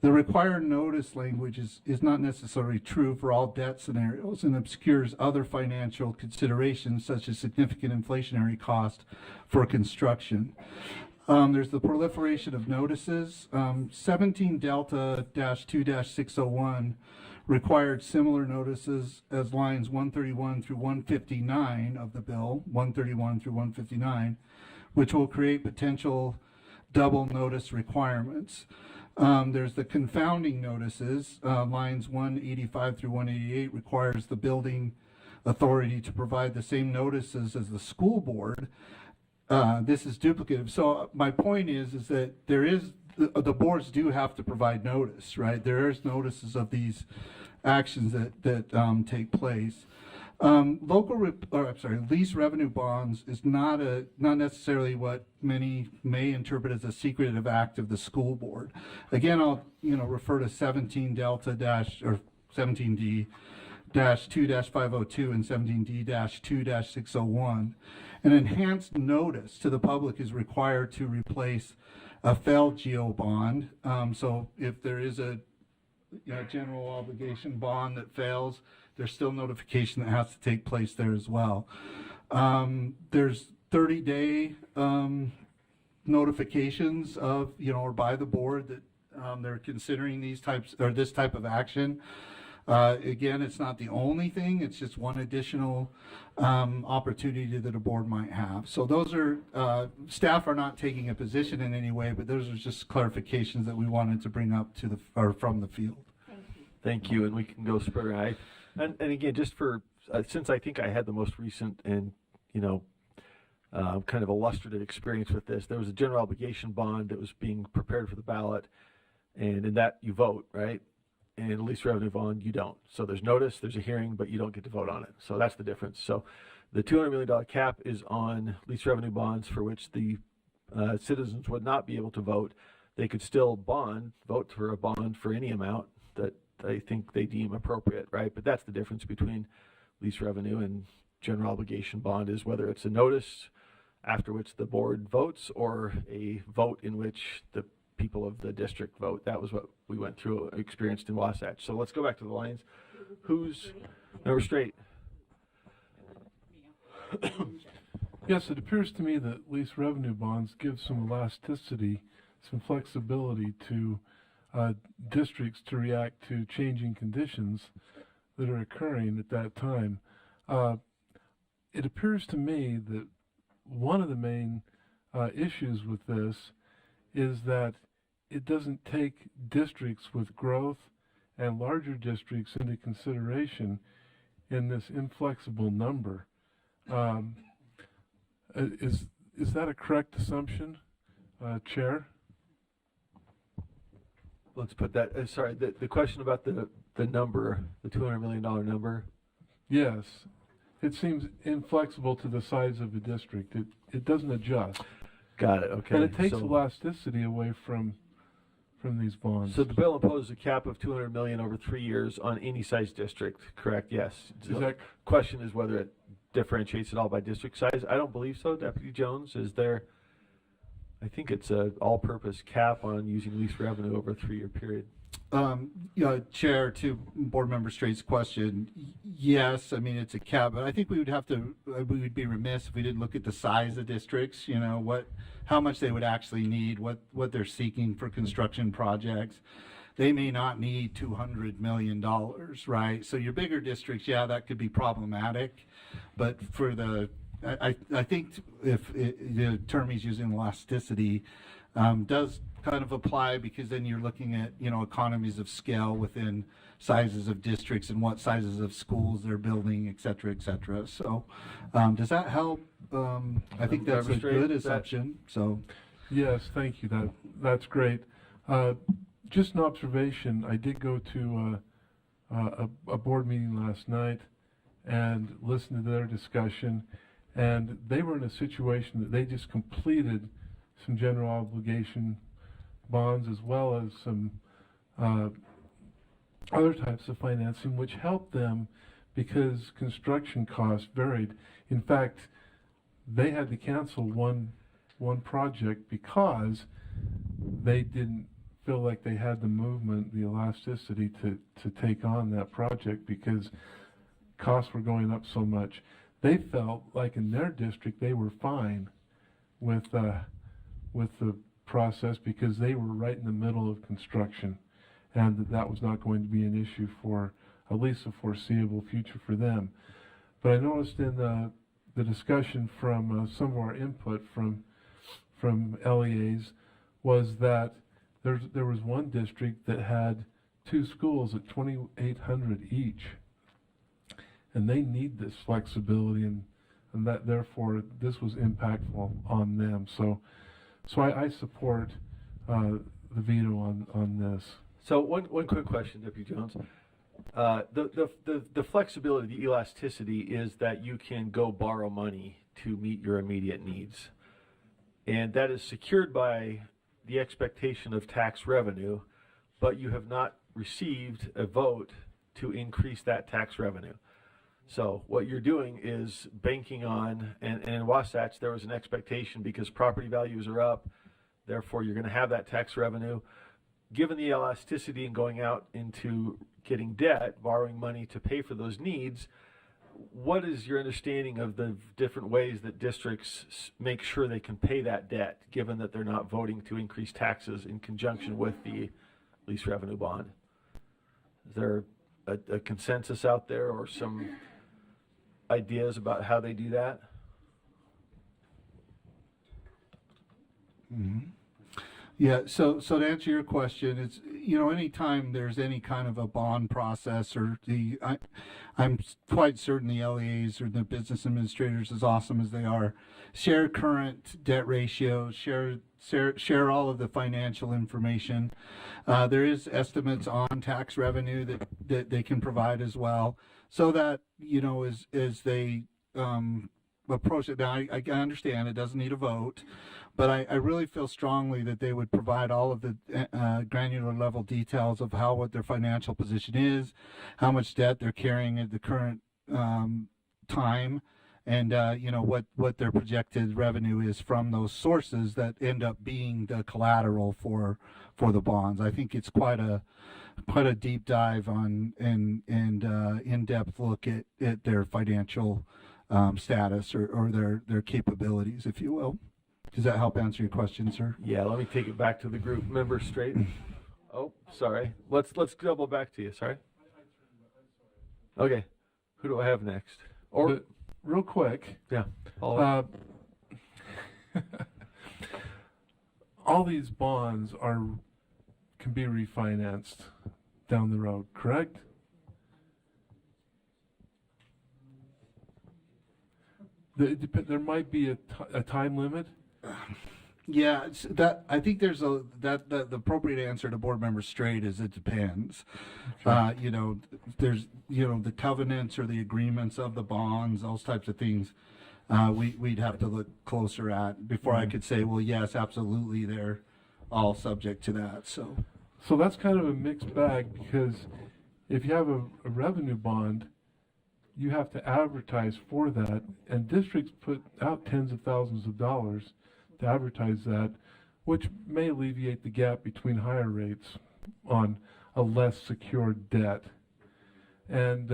The required notice language is not necessarily true for all debt scenarios and obscures other financial considerations such as significant inflationary cost for construction. There's the proliferation of notices. 17 Delta -2-601 required similar notices as lines 131 through 159 of the bill, 131 through 159, which will create potential double notice requirements. There's the confounding notices, lines 185 through 188 requires the building authority to provide the same notices as the school board. This is duplicative. So my point is that there is, the boards do have to provide notice, right? There is notices of these actions that take place. Lease revenue bonds is not necessarily what many may interpret as a secretive act of the school board. Again, I'll refer to 17 Delta or 17D -2-502 and 17D-2-601. An enhanced notice to the public is required to replace a failed GO bond. So if there is a general obligation bond that fails, there's still notification that has to take place there as well. There's 30-day notifications of, or by the board that they're considering these types or this type of action. Again, it's not the only thing, it's just one additional opportunity that a board might have. So those are, staff are not taking a position in any way, but those are just clarifications that we wanted to bring up from the field. Thank you, and we can go Spurgeon. And again, just for, since I think I had the most recent and, kind of illustrative experience with this, there was a general obligation bond that was being prepared for the ballot, and in that you vote, right? And a lease revenue bond, you don't. So there's notice, there's a hearing, but you don't get to vote on it. So that's the difference. So the $200 million cap is on lease revenue bonds for which the citizens would not be able to vote. They could still vote for a bond for any amount that they think they deem appropriate, right? But that's the difference between lease revenue and general obligation bond, is whether it's a notice after which the board votes or a vote in which the people of the district vote. That was what we went through, experienced in Wasatch. So let's go back to the lines. Who's number straight? Yes, it appears to me that lease revenue bonds give some elasticity, some flexibility to districts to react to changing conditions that are occurring at that time. It appears to me that one of the main issues with this is that it doesn't take districts with growth and larger districts into consideration in this inflexible number. Is that a correct assumption, Chair? Let's put that, sorry, the question about the number, the $200 million number. Yes. it seems inflexible to the size of a district. It doesn't adjust. Got it. Okay. And it takes So- elasticity away from these bonds. So the bill imposes a cap of 200 million over 3 years on any size district, correct? Yes. Is that Question is whether it differentiates at all by district size. I don't believe so, Deputy Jones. Is there? I think it's a all-purpose cap on using lease revenue over a 3-year period. Chair, to Board Member Straight's question, yes, I mean, it's a cap, but I think we would be remiss if we didn't look at the size of districts, how much they would actually need, what they're seeking for construction projects. They may not need $200 million, right? So your bigger districts, yeah, that could be problematic, but for I think if the term he's using, elasticity, does kind of apply, because then you're looking at economies of scale within sizes of districts and what sizes of schools they're building, et cetera, et cetera. So does that help? I think that's a good assumption. So Yes, thank you. That's great. Just an observation. I did go to a board meeting last night and listened to their discussion, and they were in a situation that they just completed some general obligation bonds as well as some other types of financing, which helped them because construction costs varied. In fact, they had to cancel one project because they didn't feel like they had the movement, the elasticity to take on that project because costs were going up so much. They felt like in their district they were fine with the process because they were right in the middle of construction, and that was not going to be an issue for at least a foreseeable future for them. But I noticed in the discussion from some of our input from LEAs was that there was one district that had 2 schools at 2,800 each, and they need this flexibility, and that therefore this was impactful on them. So I support the veto on this. So one quick question, Deputy Jones. The flexibility, the elasticity is that you can go borrow money to meet your immediate needs. And that is secured by the expectation of tax revenue, but you have not received a vote to increase that tax revenue. So what you're doing is banking on, and in Wasatch there was an expectation because property values are up, therefore you're going to have that tax revenue. Given the elasticity and going out into getting debt, borrowing money to pay for those needs, what is your understanding of the different ways that districts make sure they can pay that debt, given that they're not voting to increase taxes in conjunction with the lease revenue bond? Is there a consensus out there or some ideas about how they do that? Mm-hmm. Yeah, so to answer your question, it's, anytime there's any kind of a bond process or I'm quite certain the LEAs or the business administrators, as awesome as they are, share current debt ratios, share all of the financial information. There is estimates on tax revenue that they can provide as well, so that, as they approach it. Now, I understand it doesn't need a vote, but I really feel strongly that they would provide all of the granular level details of what their financial position is, how much debt they're carrying at the current time, and what their projected revenue is from those sources that end up being the collateral for the bonds. I think it's quite a deep dive on and in-depth look at their financial status or their capabilities, if you will. Does that help answer your question, sir? Yeah, let me take it back to the group. Member Straight. Oh, sorry. Let's double back to you. Sorry. Okay. Who do I have next? Or real quick. Yeah. All these bonds can be refinanced down the road, correct? There might be a time limit. Yeah, I think there's the appropriate answer to Board Member Straight is it depends. You know, there's the covenants or the agreements of the bonds, those types of things. We'd have to look closer at before I could say, well, yes, absolutely, they're all subject to that. So that's kind of a mixed bag, because if you have a revenue bond, you have to advertise for that, and districts put out tens of thousands of dollars to advertise that, which may alleviate the gap between higher rates on a less secured debt. And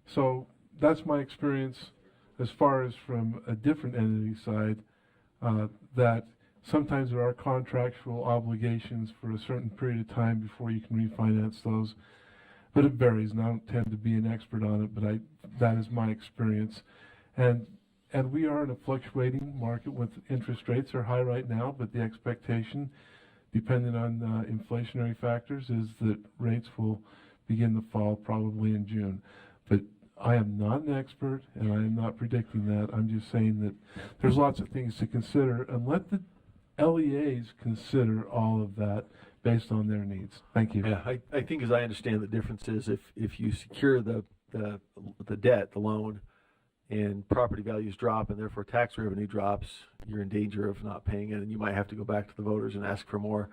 so that's my experience as far as from a different entity side, that sometimes there are contractual obligations for a certain period of time before you can refinance those. But it varies, and I don't tend to be an expert on it, but that is my experience. And we are in a fluctuating market with interest rates are high right now, but the expectation, depending on inflationary factors, is that rates will begin to fall probably in June. But I am not an expert, and I am not predicting that. I'm just saying that there's lots of things to consider, and let the LEAs consider all of that based on their needs. Thank you. Yeah, I think as I understand the difference is if you secure the debt, the loan, and property values drop and therefore tax revenue drops, you're in danger of not paying it, and you might have to go back to the voters and ask for more,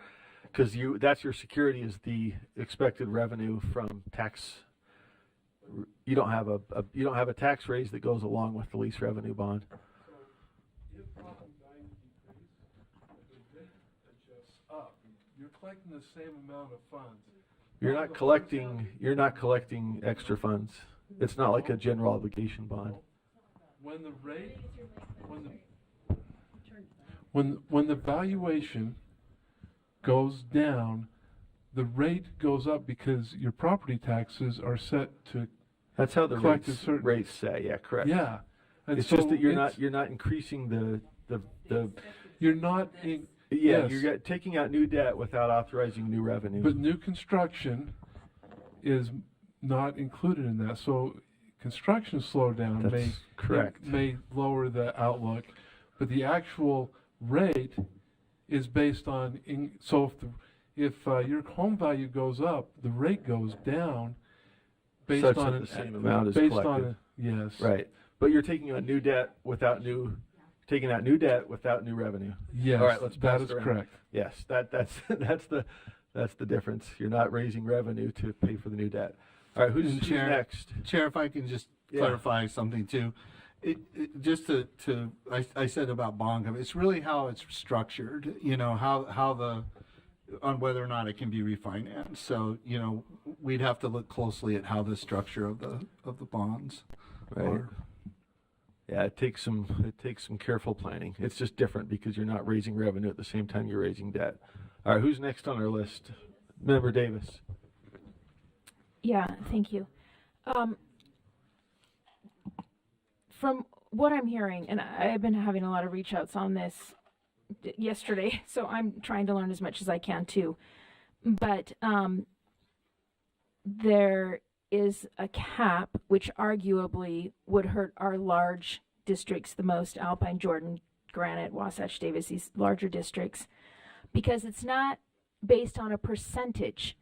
because that's your security is the expected revenue from tax. You don't have a tax raise that goes along with the lease revenue bond. You're collecting the same amount of funds. You're not collecting extra funds. It's not like a general obligation bond. When the rate, when the valuation goes down, the rate goes up because your property taxes are set to. That's how the collect a certain rates say. Yeah, correct. Yeah, and it's so just that you're not increasing the. You're not. Yeah, yes. you're taking out new debt without authorizing new revenue. But new construction is not included in that. So construction slowdown may lower the outlook, but the actual rate is based on. So if your home value goes up, the rate goes down based such on that the same amount is collected. Yes. Right, but you're taking out new debt without new. Taking out new debt without new revenue. Yes, all right, let's pass that it is around. correct. Yes, that's the difference. You're not raising revenue to pay for the new debt. All right, who's next? Chair, if I can just clarify something too. I said about bond, it's really how it's structured. You know how on whether or not it can be refinanced. So we'd have to look closely at how the structure of the bonds are. Yeah, it takes some careful planning. It's just different because you're not raising revenue at the same time you're raising debt. All right, who's next on our list? Member Davis. Yeah, thank you. From what I'm hearing, and I've been having a lot of reach outs on this yesterday, so I'm trying to learn as much as I can too. But there is a cap which arguably would hurt our large districts the most: Alpine, Jordan, Granite, Wasatch, Davis, these larger districts, because it's not based on a percentage.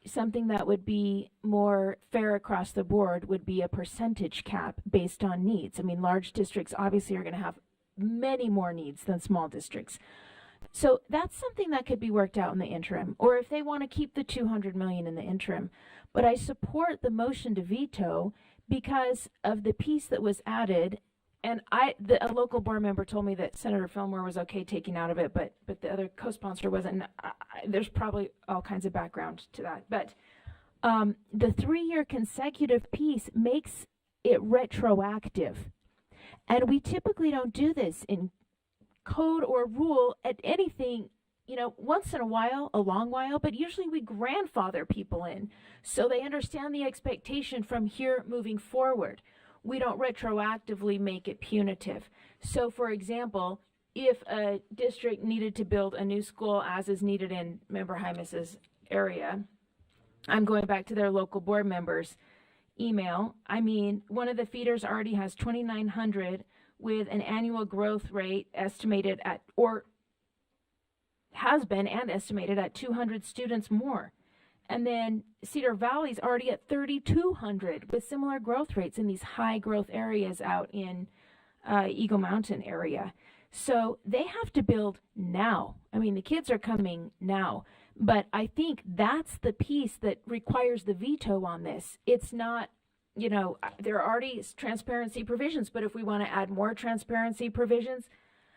Something that would be more fair across the board would be a percentage cap based on needs. I mean, large districts obviously are going to have many more needs than small districts. So that's something that could be worked out in the interim, or if they want to keep the $200 million in the interim. But I support the motion to veto because of the piece that was added. And a local board member told me that Senator Fillmore was okay taking out of it, but the other co-sponsor wasn't. There's probably all kinds of background to that. But the 3-year consecutive piece makes it retroactive. And we typically don't do this in code or rule at anything, once in a while, a long while, but usually we grandfather people in so they understand the expectation from here moving forward. We don't retroactively make it punitive. So, for example, if a district needed to build a new school as is needed in Member Hymas's area, I'm going back to their local board members' email. I mean, one of the feeders already has 2,900 with an annual growth rate estimated at, or has been and estimated at 200 students more. And then Cedar Valley's already at 3,200 with similar growth rates in these high growth areas out in Eagle Mountain area. So they have to build now. I mean, the kids are coming now. But I think that's the piece that requires the veto on this. It's not, you know, there are already transparency provisions, but if we want to add more transparency provisions,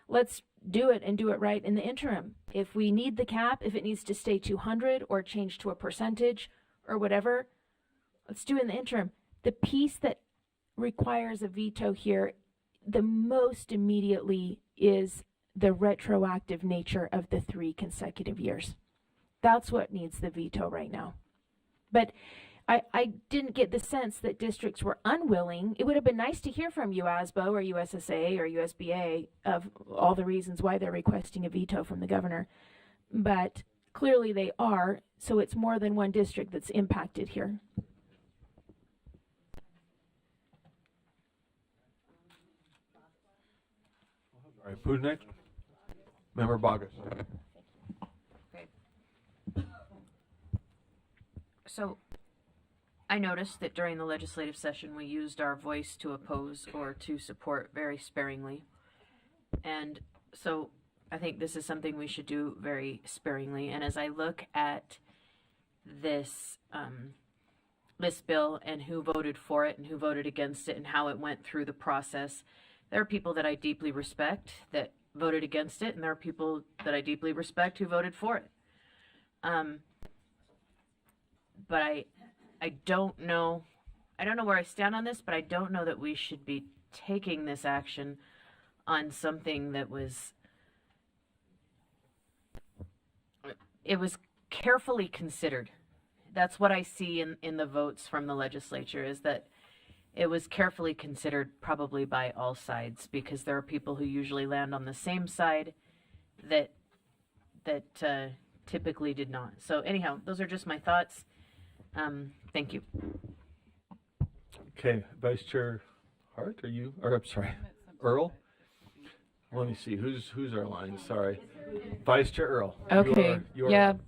let's do it and do it right in the interim. If we need the cap, if it needs to stay 200 or change to a percentage or whatever, let's do it in the interim. The piece that requires a veto here, the most immediately, is the retroactive nature of the 3 consecutive years. That's what needs the veto right now. But I didn't get the sense that districts were unwilling. It would have been nice to hear from UASBO or USSA or USBA of all the reasons why they're requesting a veto from the governor. But clearly they are, so it's more than one district that's impacted here. All right, who's next? Member Bogus. So I noticed that during the legislative session, we used our voice to oppose or to support very sparingly. And so I think this is something we should do very sparingly. And as I look at this, this bill and who voted for it and who voted against it and how it went through the process, there are people that I deeply respect that voted against it, and there are people that I deeply respect who voted for it. But I don't know where I stand on this, but I don't know that we should be taking this action on something that was carefully considered. That's what I see in the votes from the legislature, is that it was carefully considered probably by all sides, because there are people who usually land on the same side that typically did not. So anyhow, those are just my thoughts. Thank you. Okay, Vice Chair Hart, are you? Or I'm sorry, Earl. Let me see who's our line. Sorry, Vice Chair Earl. Okay. You are yeah. on.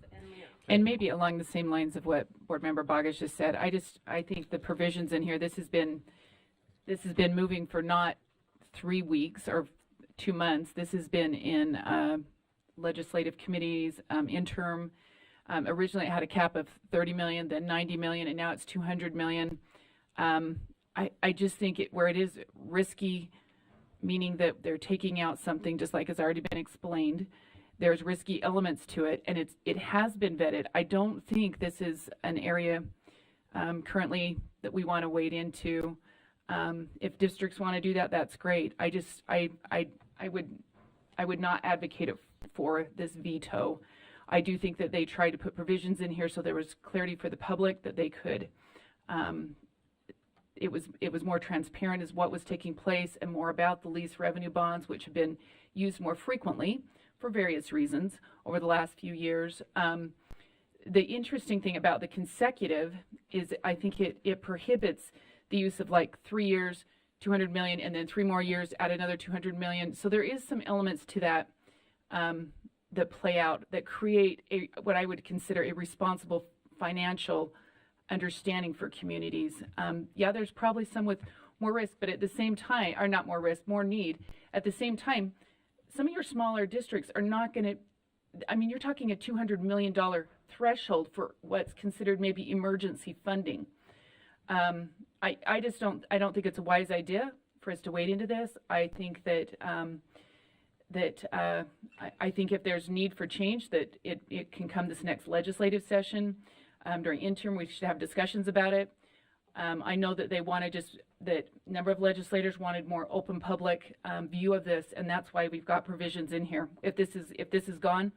And maybe along the same lines of what Board Member Bogus just said, I think the provisions in here, this has been moving for not 3 weeks or 2 months. This has been in legislative committees, interim. Originally it had a cap of 30 million, then 90 million, and now it's 200 million. I just think where it is risky, meaning that they're taking out something, just like has already been explained, there's risky elements to it, and it has been vetted. I don't think this is an area currently that we want to wade into. If districts want to do that, that's great. I would not advocate it for this veto. I do think that they tried to put provisions in here so there was clarity for the public, that they could, it was more transparent as what was taking place, and more about the lease revenue bonds, which have been used more frequently for various reasons over the last few years. The interesting thing about the consecutive is I think it prohibits the use of like 3 years, 200 million, and then 3 more years, add another 200 million. So there is some elements to that that play out, that create what I would consider a responsible financial understanding for communities. Yeah, there's probably some with more risk, but at the same time, or not more risk, more need. At the same time, some of your smaller districts are not going to, I mean, you're talking a $200 million threshold for what's considered maybe emergency funding. I don't think it's a wise idea for us to wade into this. I think that, I think if there's need for change, that it can come this next legislative session. During interim, we should have discussions about it. I know that they want to that a number of legislators wanted more open public view of this, and that's why we've got provisions in here. If this is gone,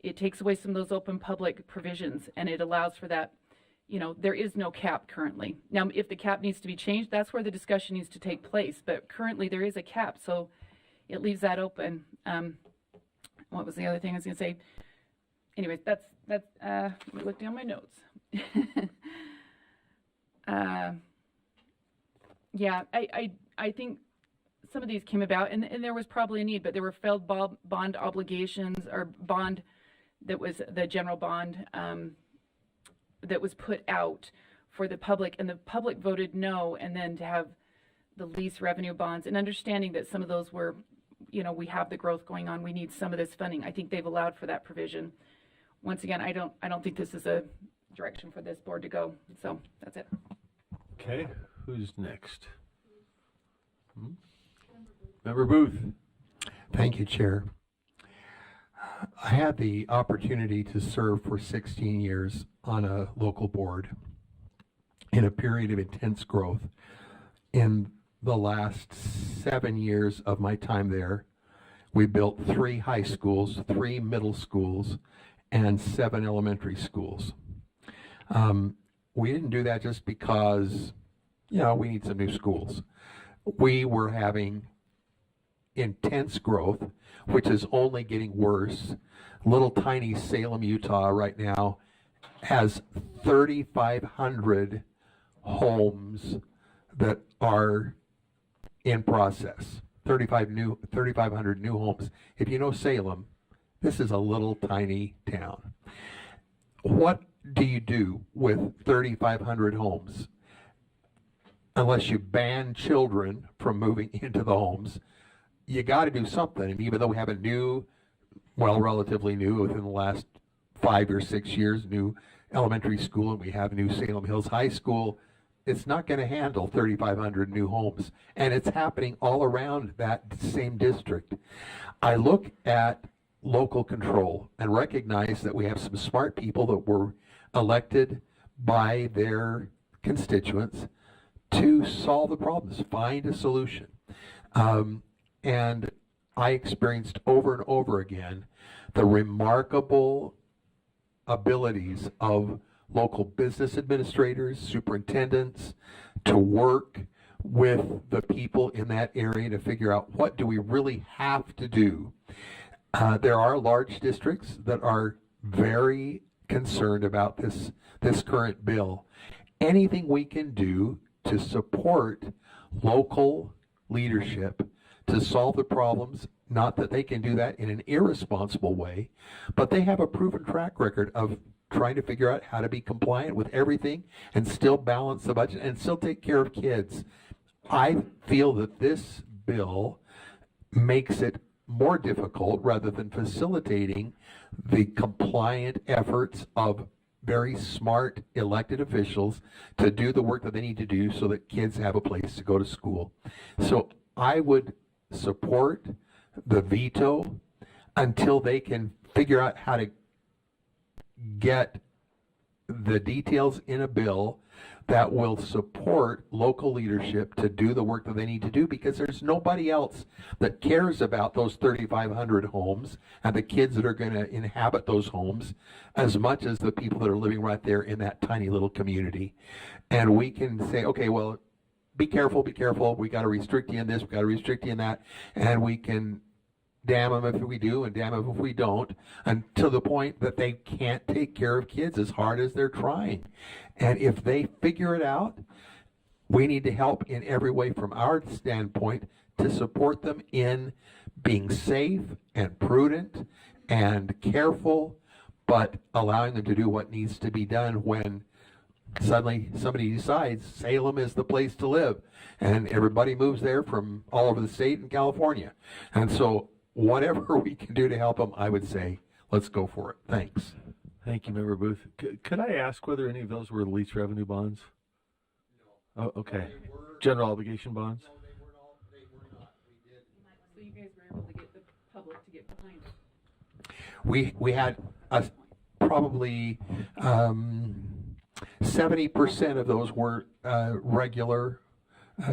it takes away some of those open public provisions, and it allows for that. You know, there is no cap currently. Now, if the cap needs to be changed, that's where the discussion needs to take place. But currently, there is a cap, so it leaves that open. What was the other thing I was going to say? Anyways, that's let me look down my notes. Yeah, I think some of these came about, and there was probably a need, but there were failed bond obligations or bond that was the general bond that was put out for the public, and the public voted no, and then to have the lease revenue bonds, and understanding that some of those were, we have the growth going on, we need some of this funding. I think they've allowed for that provision. Once again, I don't think this is a direction for this board to go. So that's it. Okay, who's next? Member Booth. Thank you, Chair. I had the opportunity to serve for 16 years on a local board in a period of intense growth. In the last 7 years of my time there, we built 3 high schools, 3 middle schools, and 7 elementary schools. We didn't do that just because, we need some new schools. We were having intense growth, which is only getting worse. Little tiny Salem, Utah right now has 3,500 homes that are in process. 3,500 new homes. If you know Salem, this is a little tiny town. What do you do with 3,500 homes? Unless you ban children from moving into the homes, you got to do something. And even though we have a new, relatively new, within the last 5 or 6 years, new elementary school, and we have new Salem Hills High School, it's not going to handle 3,500 new homes. And it's happening all around that same district. I look at local control and recognize that we have some smart people that were elected by their constituents to solve the problems, find a solution. And I experienced over and over again the remarkable abilities of local business administrators, superintendents, to work with the people in that area to figure out what do we really have to do. There are large districts that are very concerned about this current bill. Anything we can do to support local leadership to solve the problems, not that they can do that in an irresponsible way, but they have a proven track record of trying to figure out how to be compliant with everything and still balance the budget and still take care of kids. I feel that this bill makes it more difficult rather than facilitating the compliant efforts of very smart elected officials to do the work that they need to do so that kids have a place to go to school. So I would support the veto until they can figure out how to get the details in a bill that will support local leadership to do the work that they need to do, because there's nobody else that cares about those 3,500 homes and the kids that are going to inhabit those homes as much as the people that are living right there in that tiny little community. And we can say, okay, well, be careful, we got to restrict you in this, we got to restrict you in that, and we can damn them if we do and damn them if we don't, until the point that they can't take care of kids as hard as they're trying. And if they figure it out, we need to help in every way from our standpoint to support them in being safe and prudent and careful, but allowing them to do what needs to be done when suddenly somebody decides Salem is the place to live and everybody moves there from all over the state and California. And so whatever we can do to help them, I would say, let's go for it. Thanks. Thank you, Member Booth. Could I ask whether any of those were lease revenue bonds? No. Oh, okay. General obligation bonds? So you guys were able to get the public to get behind it. We had probably 70% of those were regular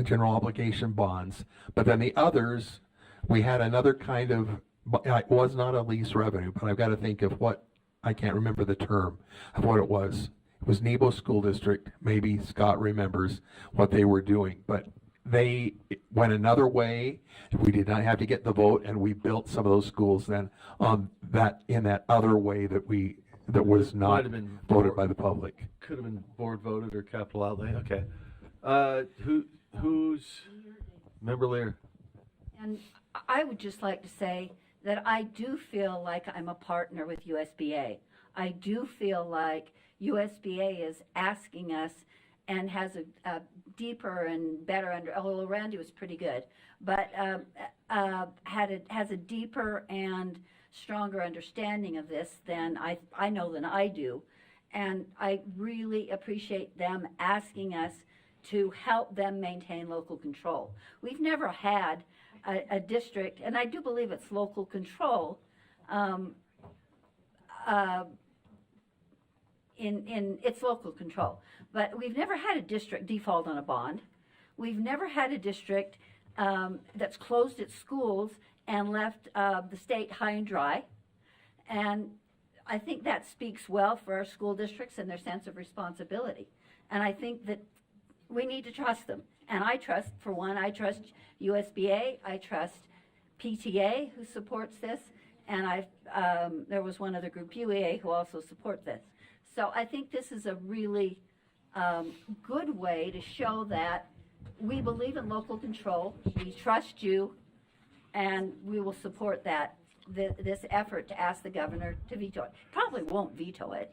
general obligation bonds, but then the others, we had another kind of, it was not a lease revenue, but I've got to think of what, I can't remember the term of what it was. It was Nebo School District. Maybe Scott remembers what they were doing, but they went another way. We did not have to get the vote, and we built some of those schools then on that, in that other way that was not Might have been voted by the public. Could have been board voted or capital outlay. Okay. Who's Member Lear? And I would just like to say that I do feel like I'm a partner with USBA. I do feel like USBA is asking us and has a deeper and better although Randy was pretty good, but has a deeper and stronger understanding of this than I know than I do. And I really appreciate them asking us to help them maintain local control. We've never had a district, and I do believe it's local control, in its local control. But we've never had a district default on a bond. We've never had a district that's closed its schools and left the state high and dry. And I think that speaks well for our school districts and their sense of responsibility. And I think that we need to trust them. And I trust, for one, I trust USBA, I trust PTA, who supports this, and there was one other group, UEA, who also support this. So I think this is a really good way to show that we believe in local control, we trust you, and we will support this effort to ask the governor to veto it. Probably won't veto it,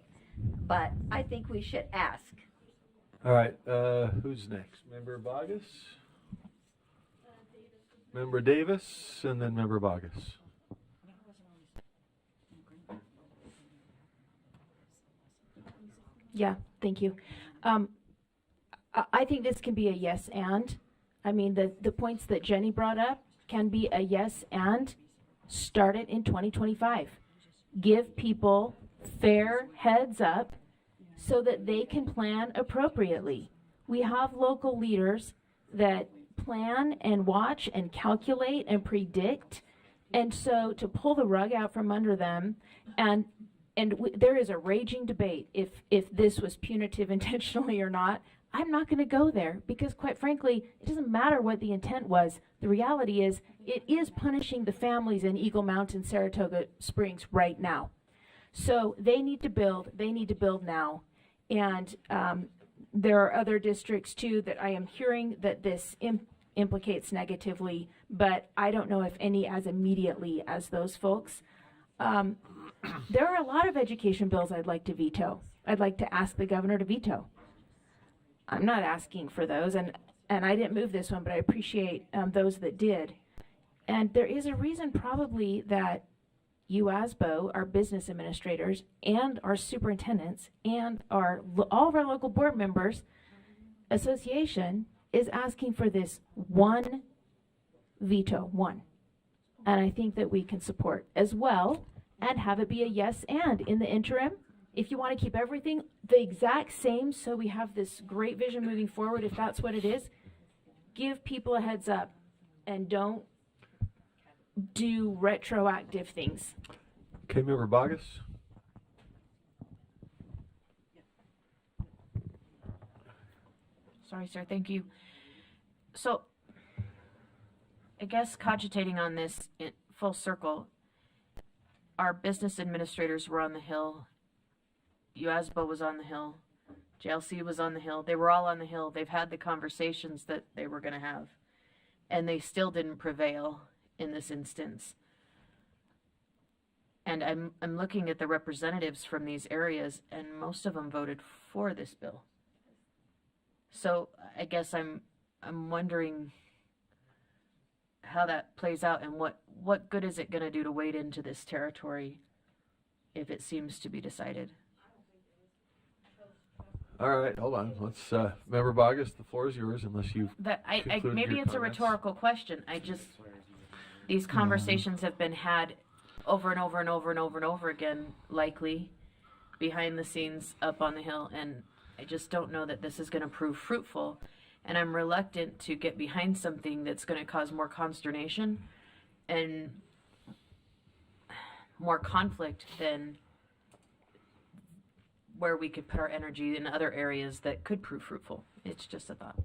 but I think we should ask. All right, who's next? Member Bogus? Member Davis, and then Member Bogus. Yeah, thank you. I think this can be a yes and. I mean, the points that Jenny brought up can be a yes and. Start it in 2025. Give people fair heads up so that they can plan appropriately. We have local leaders that plan and watch and calculate and predict, and so to pull the rug out from under them, and there is a raging debate if this was punitive intentionally or not. I'm not going to go there because, quite frankly, it doesn't matter what the intent was. The reality is it is punishing the families in Eagle Mountain, Saratoga Springs right now. So they need to build now. And there are other districts too that I am hearing that this implicates negatively, but I don't know if any as immediately as those folks. There are a lot of education bills I'd like to veto. I'd like to ask the governor to veto. I'm not asking for those, and I didn't move this one, but I appreciate those that did. And there is a reason probably that UASBO, our business administrators, and our superintendents, and all of our local board members association is asking for this one veto, one. And I think that we can support as well and have it be a yes and in the interim. If you want to keep everything the exact same so we have this great vision moving forward, if that's what it is, give people a heads up and don't do retroactive things. Okay, Member Bogus. Sorry, sir. Thank you. So, I guess cogitating on this in full circle, our business administrators were on the Hill. UASBO was on the Hill. JLC was on the Hill. They were all on the Hill. They've had the conversations that they were going to have. And they still didn't prevail in this instance. And I'm looking at the representatives from these areas, and most of them voted for this bill. So I guess I'm wondering how that plays out, and what good is it going to do to wade into this territory if it seems to be decided? All right, hold on. Let's, Member Bogus, the floor is yours unless you've concluded Maybe your it's a comments. rhetorical question. These conversations have been had over and over and over and over and over again, likely, behind the scenes up on the Hill, and I just don't know that this is going to prove fruitful, and I'm reluctant to get behind something that's going to cause more consternation and more conflict than where we could put our energy in other areas that could prove fruitful. It's just a thought.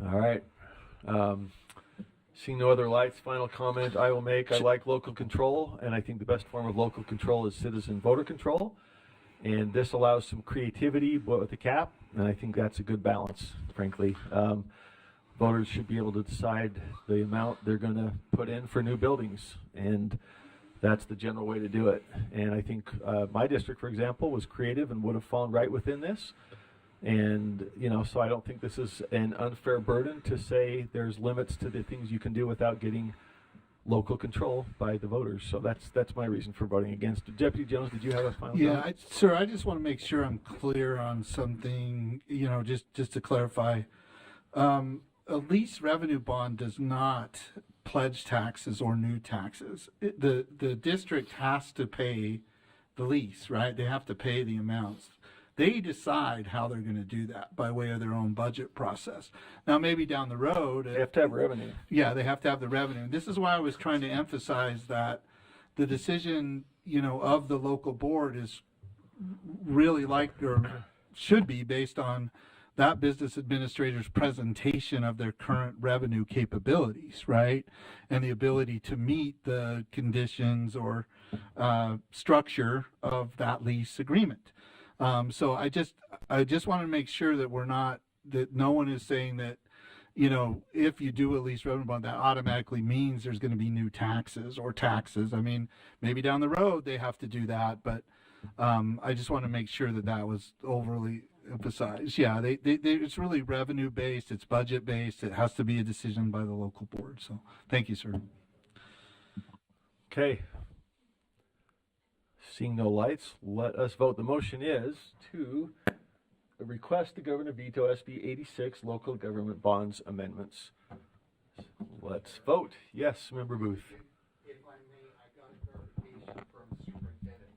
All right. Seeing no other lights, final comment I will make. I like local control, and I think the best form of local control is citizen voter control. And this allows some creativity, but with a cap, and I think that's a good balance, frankly. voters should be able to decide the amount they're going to put in for new buildings, and that's the general way to do it. And I think my district, for example, was creative and would have fallen right within this. And, you know, so I don't think this is an unfair burden to say there's limits to the things you can do without getting local control by the voters. So that's my reason for voting against. Deputy Jones, did you have a final comment? Sir, I just want to make sure I'm clear on something, you know, just to clarify. A lease revenue bond does not pledge taxes or new taxes. The district has to pay the lease, right? They have to pay the amounts. They decide how they're going to do that by way of their own budget process. Now, maybe down the road, They have to have revenue. yeah, they have to have the revenue. This is why I was trying to emphasize that the decision, you know, of the local board is really like, or should be based on that business administrator's presentation of their current revenue capabilities, right? And the ability to meet the conditions or structure of that lease agreement. So I just want to make sure that that no one is saying that, you know, if you do a lease revenue bond, that automatically means there's going to be new taxes or taxes. I mean, maybe down the road they have to do that, but I just want to make sure that that was overly emphasized. Yeah, it's really revenue based, it's budget based, it has to be a decision by the local board. So thank you, sir. Okay. Seeing no lights, let us vote. The motion is to request the governor veto SB 86 local government bonds amendments. Let's vote. Yes, Member Booth. If I may, I got clarification from the superintendent.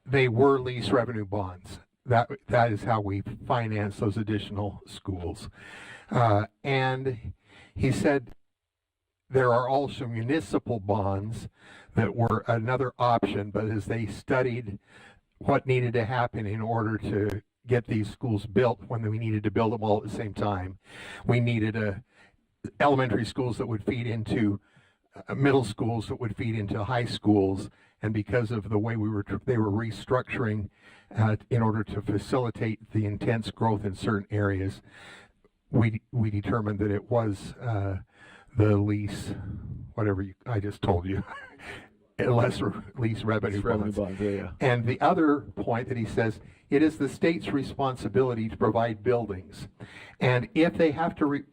They were lease revenue bonds. That is how we finance those additional schools. And he said there are also municipal bonds that were another option, but as they studied what needed to happen in order to get these schools built, when we needed to build them all at the same time, we needed elementary schools that would feed into middle schools that would feed into high schools. And because of the way they were restructuring in order to facilitate the intense growth in certain areas, we determined that it was the lease, whatever I just told you, lease revenue bonds. Yeah. And the other point that he says, it is the state's responsibility to provide buildings, and if they have to,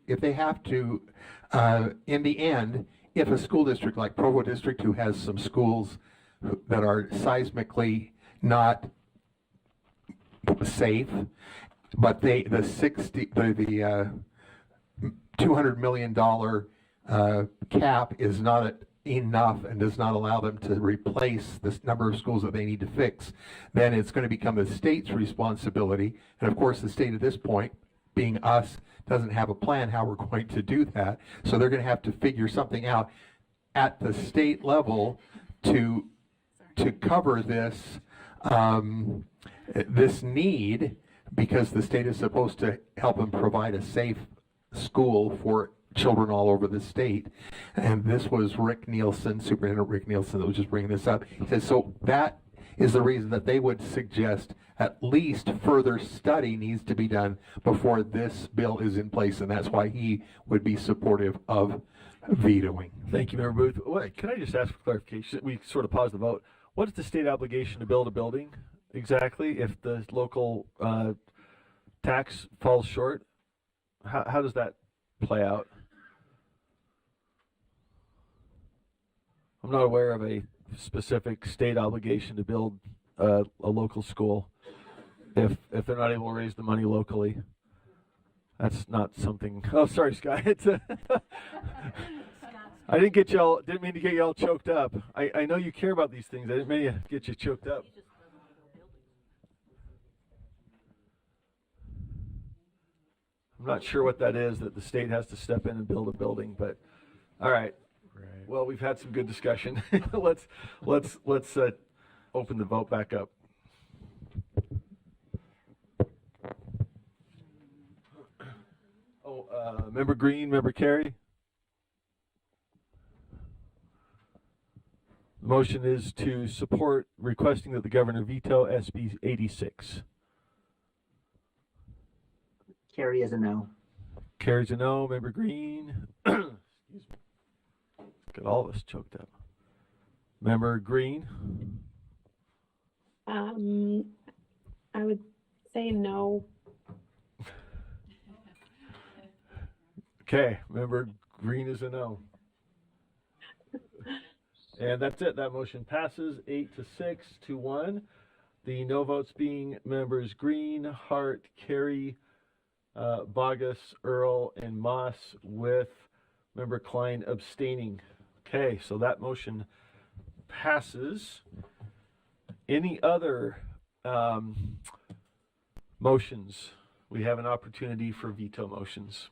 in the end, if a school district like Provo District, who has some schools that are seismically not safe, but the $200 million cap is not enough and does not allow them to replace this number of schools that they need to fix, then it's going to become the state's responsibility. And of course, the state at this point, being us, doesn't have a plan how we're going to do that. So they're going to have to figure something out at the state level to cover this this need, because the state is supposed to help them provide a safe school for children all over the state. And this was Rick Nielsen, Superintendent Rick Nielsen, that was just bringing this up. He says, so that is the reason that they would suggest at least further study needs to be done before this bill is in place, and that's why he would be supportive of vetoing. Thank you, Member Booth. Can I just ask for clarification? We sort of paused the vote. What is the state obligation to build a building exactly if the local tax falls short? How does that play out? I'm not aware of a specific state obligation to build a local school if they're not able to raise the money locally. That's not something. Oh, sorry, Scott. I didn't mean to get y'all choked up. I know you care about these things. I didn't mean to get you choked up. I'm not sure what that is, that the state has to step in and build a building, but all right. Well, we've had some good discussion. let's open the vote back up. Member Green, Member Carey. The motion is to support requesting that the governor veto SB 86. Carrie is a no. Carries a no. Member Green. Excuse me. Got all of us choked up. Member Green. I would say no. Okay, member Green is a no. And that's it. That motion passes 8-6 to 1. The no votes being members Green, Hart, Carey, Bogus, Earl, and Moss, with member Klein abstaining. Okay, so that motion passes. Any other motions? We have an opportunity for veto motions.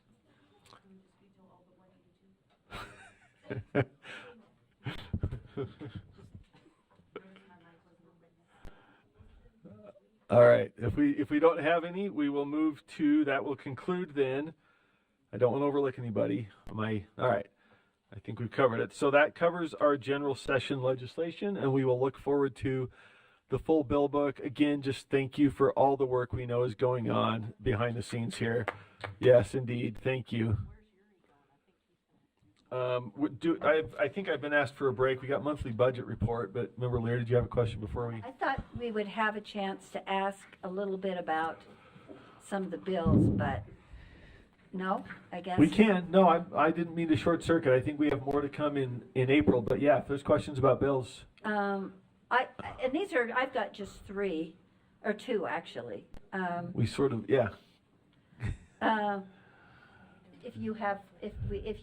All right. If we don't have any, we will move to that. Will conclude then. I don't want to overlook anybody. All right? I think we've covered it. So that covers our general session legislation, and we will look forward to the full bill book. Again, just thank you for all the work we know is going on behind the scenes here. Yes, indeed. Thank you. I think I've been asked for a break. We got monthly budget report, but member Lear, did you have a question before we? I thought we would have a chance to ask a little bit about some of the bills, but no, I guess. We can. No, I didn't mean to short circuit. I think we have more to come in April, but yeah, if there's questions about bills. And these are, I've got just 3, or 2 actually. We sort of, yeah. If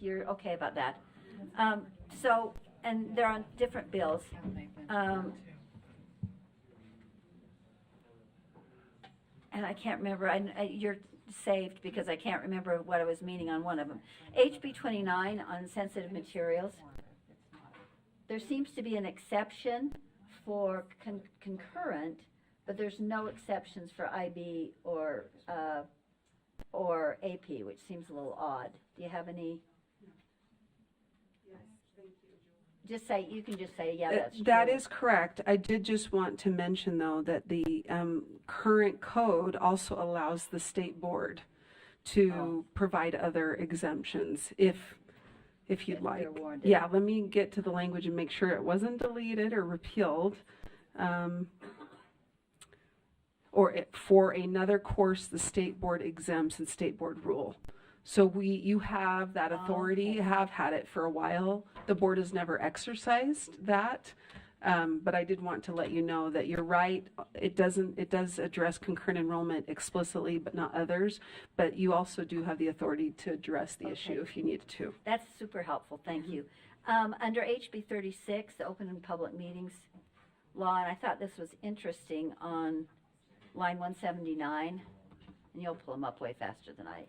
you're okay about that. So, and they're on different bills. And I can't remember, you're saved because I can't remember what I was meaning on one of them. HB 29 on sensitive materials. There seems to be an exception for concurrent, but there's no exceptions for IB or AP, which seems a little odd. Do you have any? Just say, you can just say, yeah, that's true. That is correct. I did just want to mention, though, that the current code also allows the state board to provide other exemptions if you'd like. Yeah, let me get to the language and make sure it wasn't deleted or repealed. For another course, the state board exempts and state board rule. So you have that authority, have had it for a while. The board has never exercised that, but I did want to let you know that you're right. It does address concurrent enrollment explicitly, but not others. But you also do have the authority to address the issue if you needed to. That's super helpful. Thank you. Under HB 36, the Open and Public Meetings Law, and I thought this was interesting on line 179, and you'll pull them up way faster than I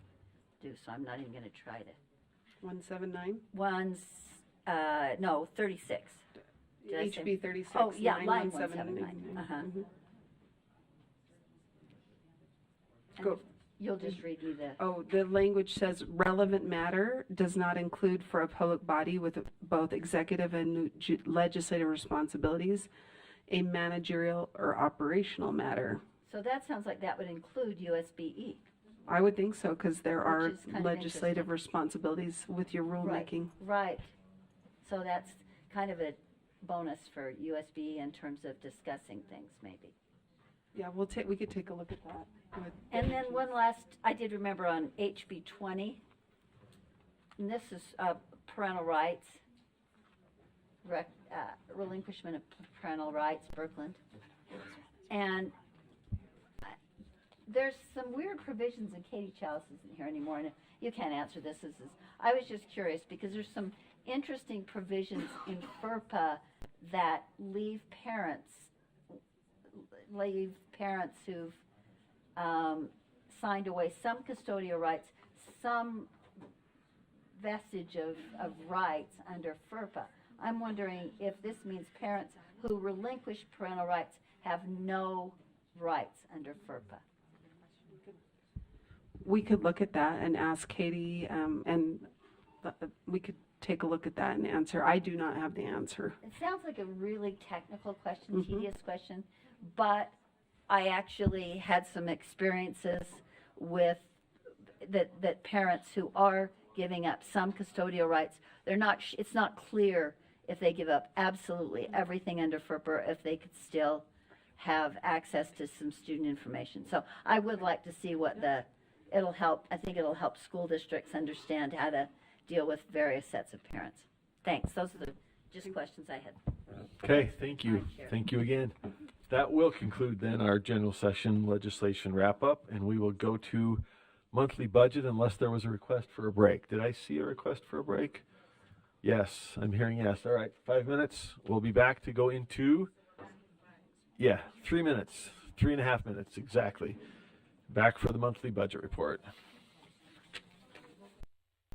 do, so I'm not even going to try to. 179? No, 36. HB 36. Oh, yeah, line 179. 179. Go. You'll just review the. Oh, the language says relevant matter does not include for a public body with both executive and legislative responsibilities a managerial or operational matter. So that sounds like that would include USBE. I would think so, because there are is kind of legislative responsibilities with your rulemaking. Right. So that's kind of a bonus for USBE in terms of discussing things, maybe. Yeah, we could take a look at that. And then one last, I did remember on HB 20, and this is parental rights, relinquishment of parental rights, Birkeland. And there's some weird provisions, and Katie Chalice isn't here anymore, and you can't answer this. I was just curious because there's some interesting provisions in FERPA that leave parents who've signed away some custodial rights, some vestige of rights under FERPA. I'm wondering if this means parents who relinquish parental rights have no rights under FERPA. We could look at that and ask Katie, and we could take a look at that and answer. I do not have the answer. It sounds like a really technical question, tedious question, but I actually had some experiences with that parents who are giving up some custodial rights, it's not clear if they give up absolutely everything under FERPA, if they could still have access to some student information. So I would like to see what it'll help. I think it'll help school districts understand how to deal with various sets of parents. Thanks. Those are the just questions I had. Okay, thank you. Thank you again. That will conclude then our general session legislation wrap up, and we will go to monthly budget unless there was a request for a break. Did I see a request for a break? Yes, I'm hearing yes. All right, 5 minutes. We'll be back to go into, 3 minutes, 3.5 minutes exactly. Back for the monthly budget report.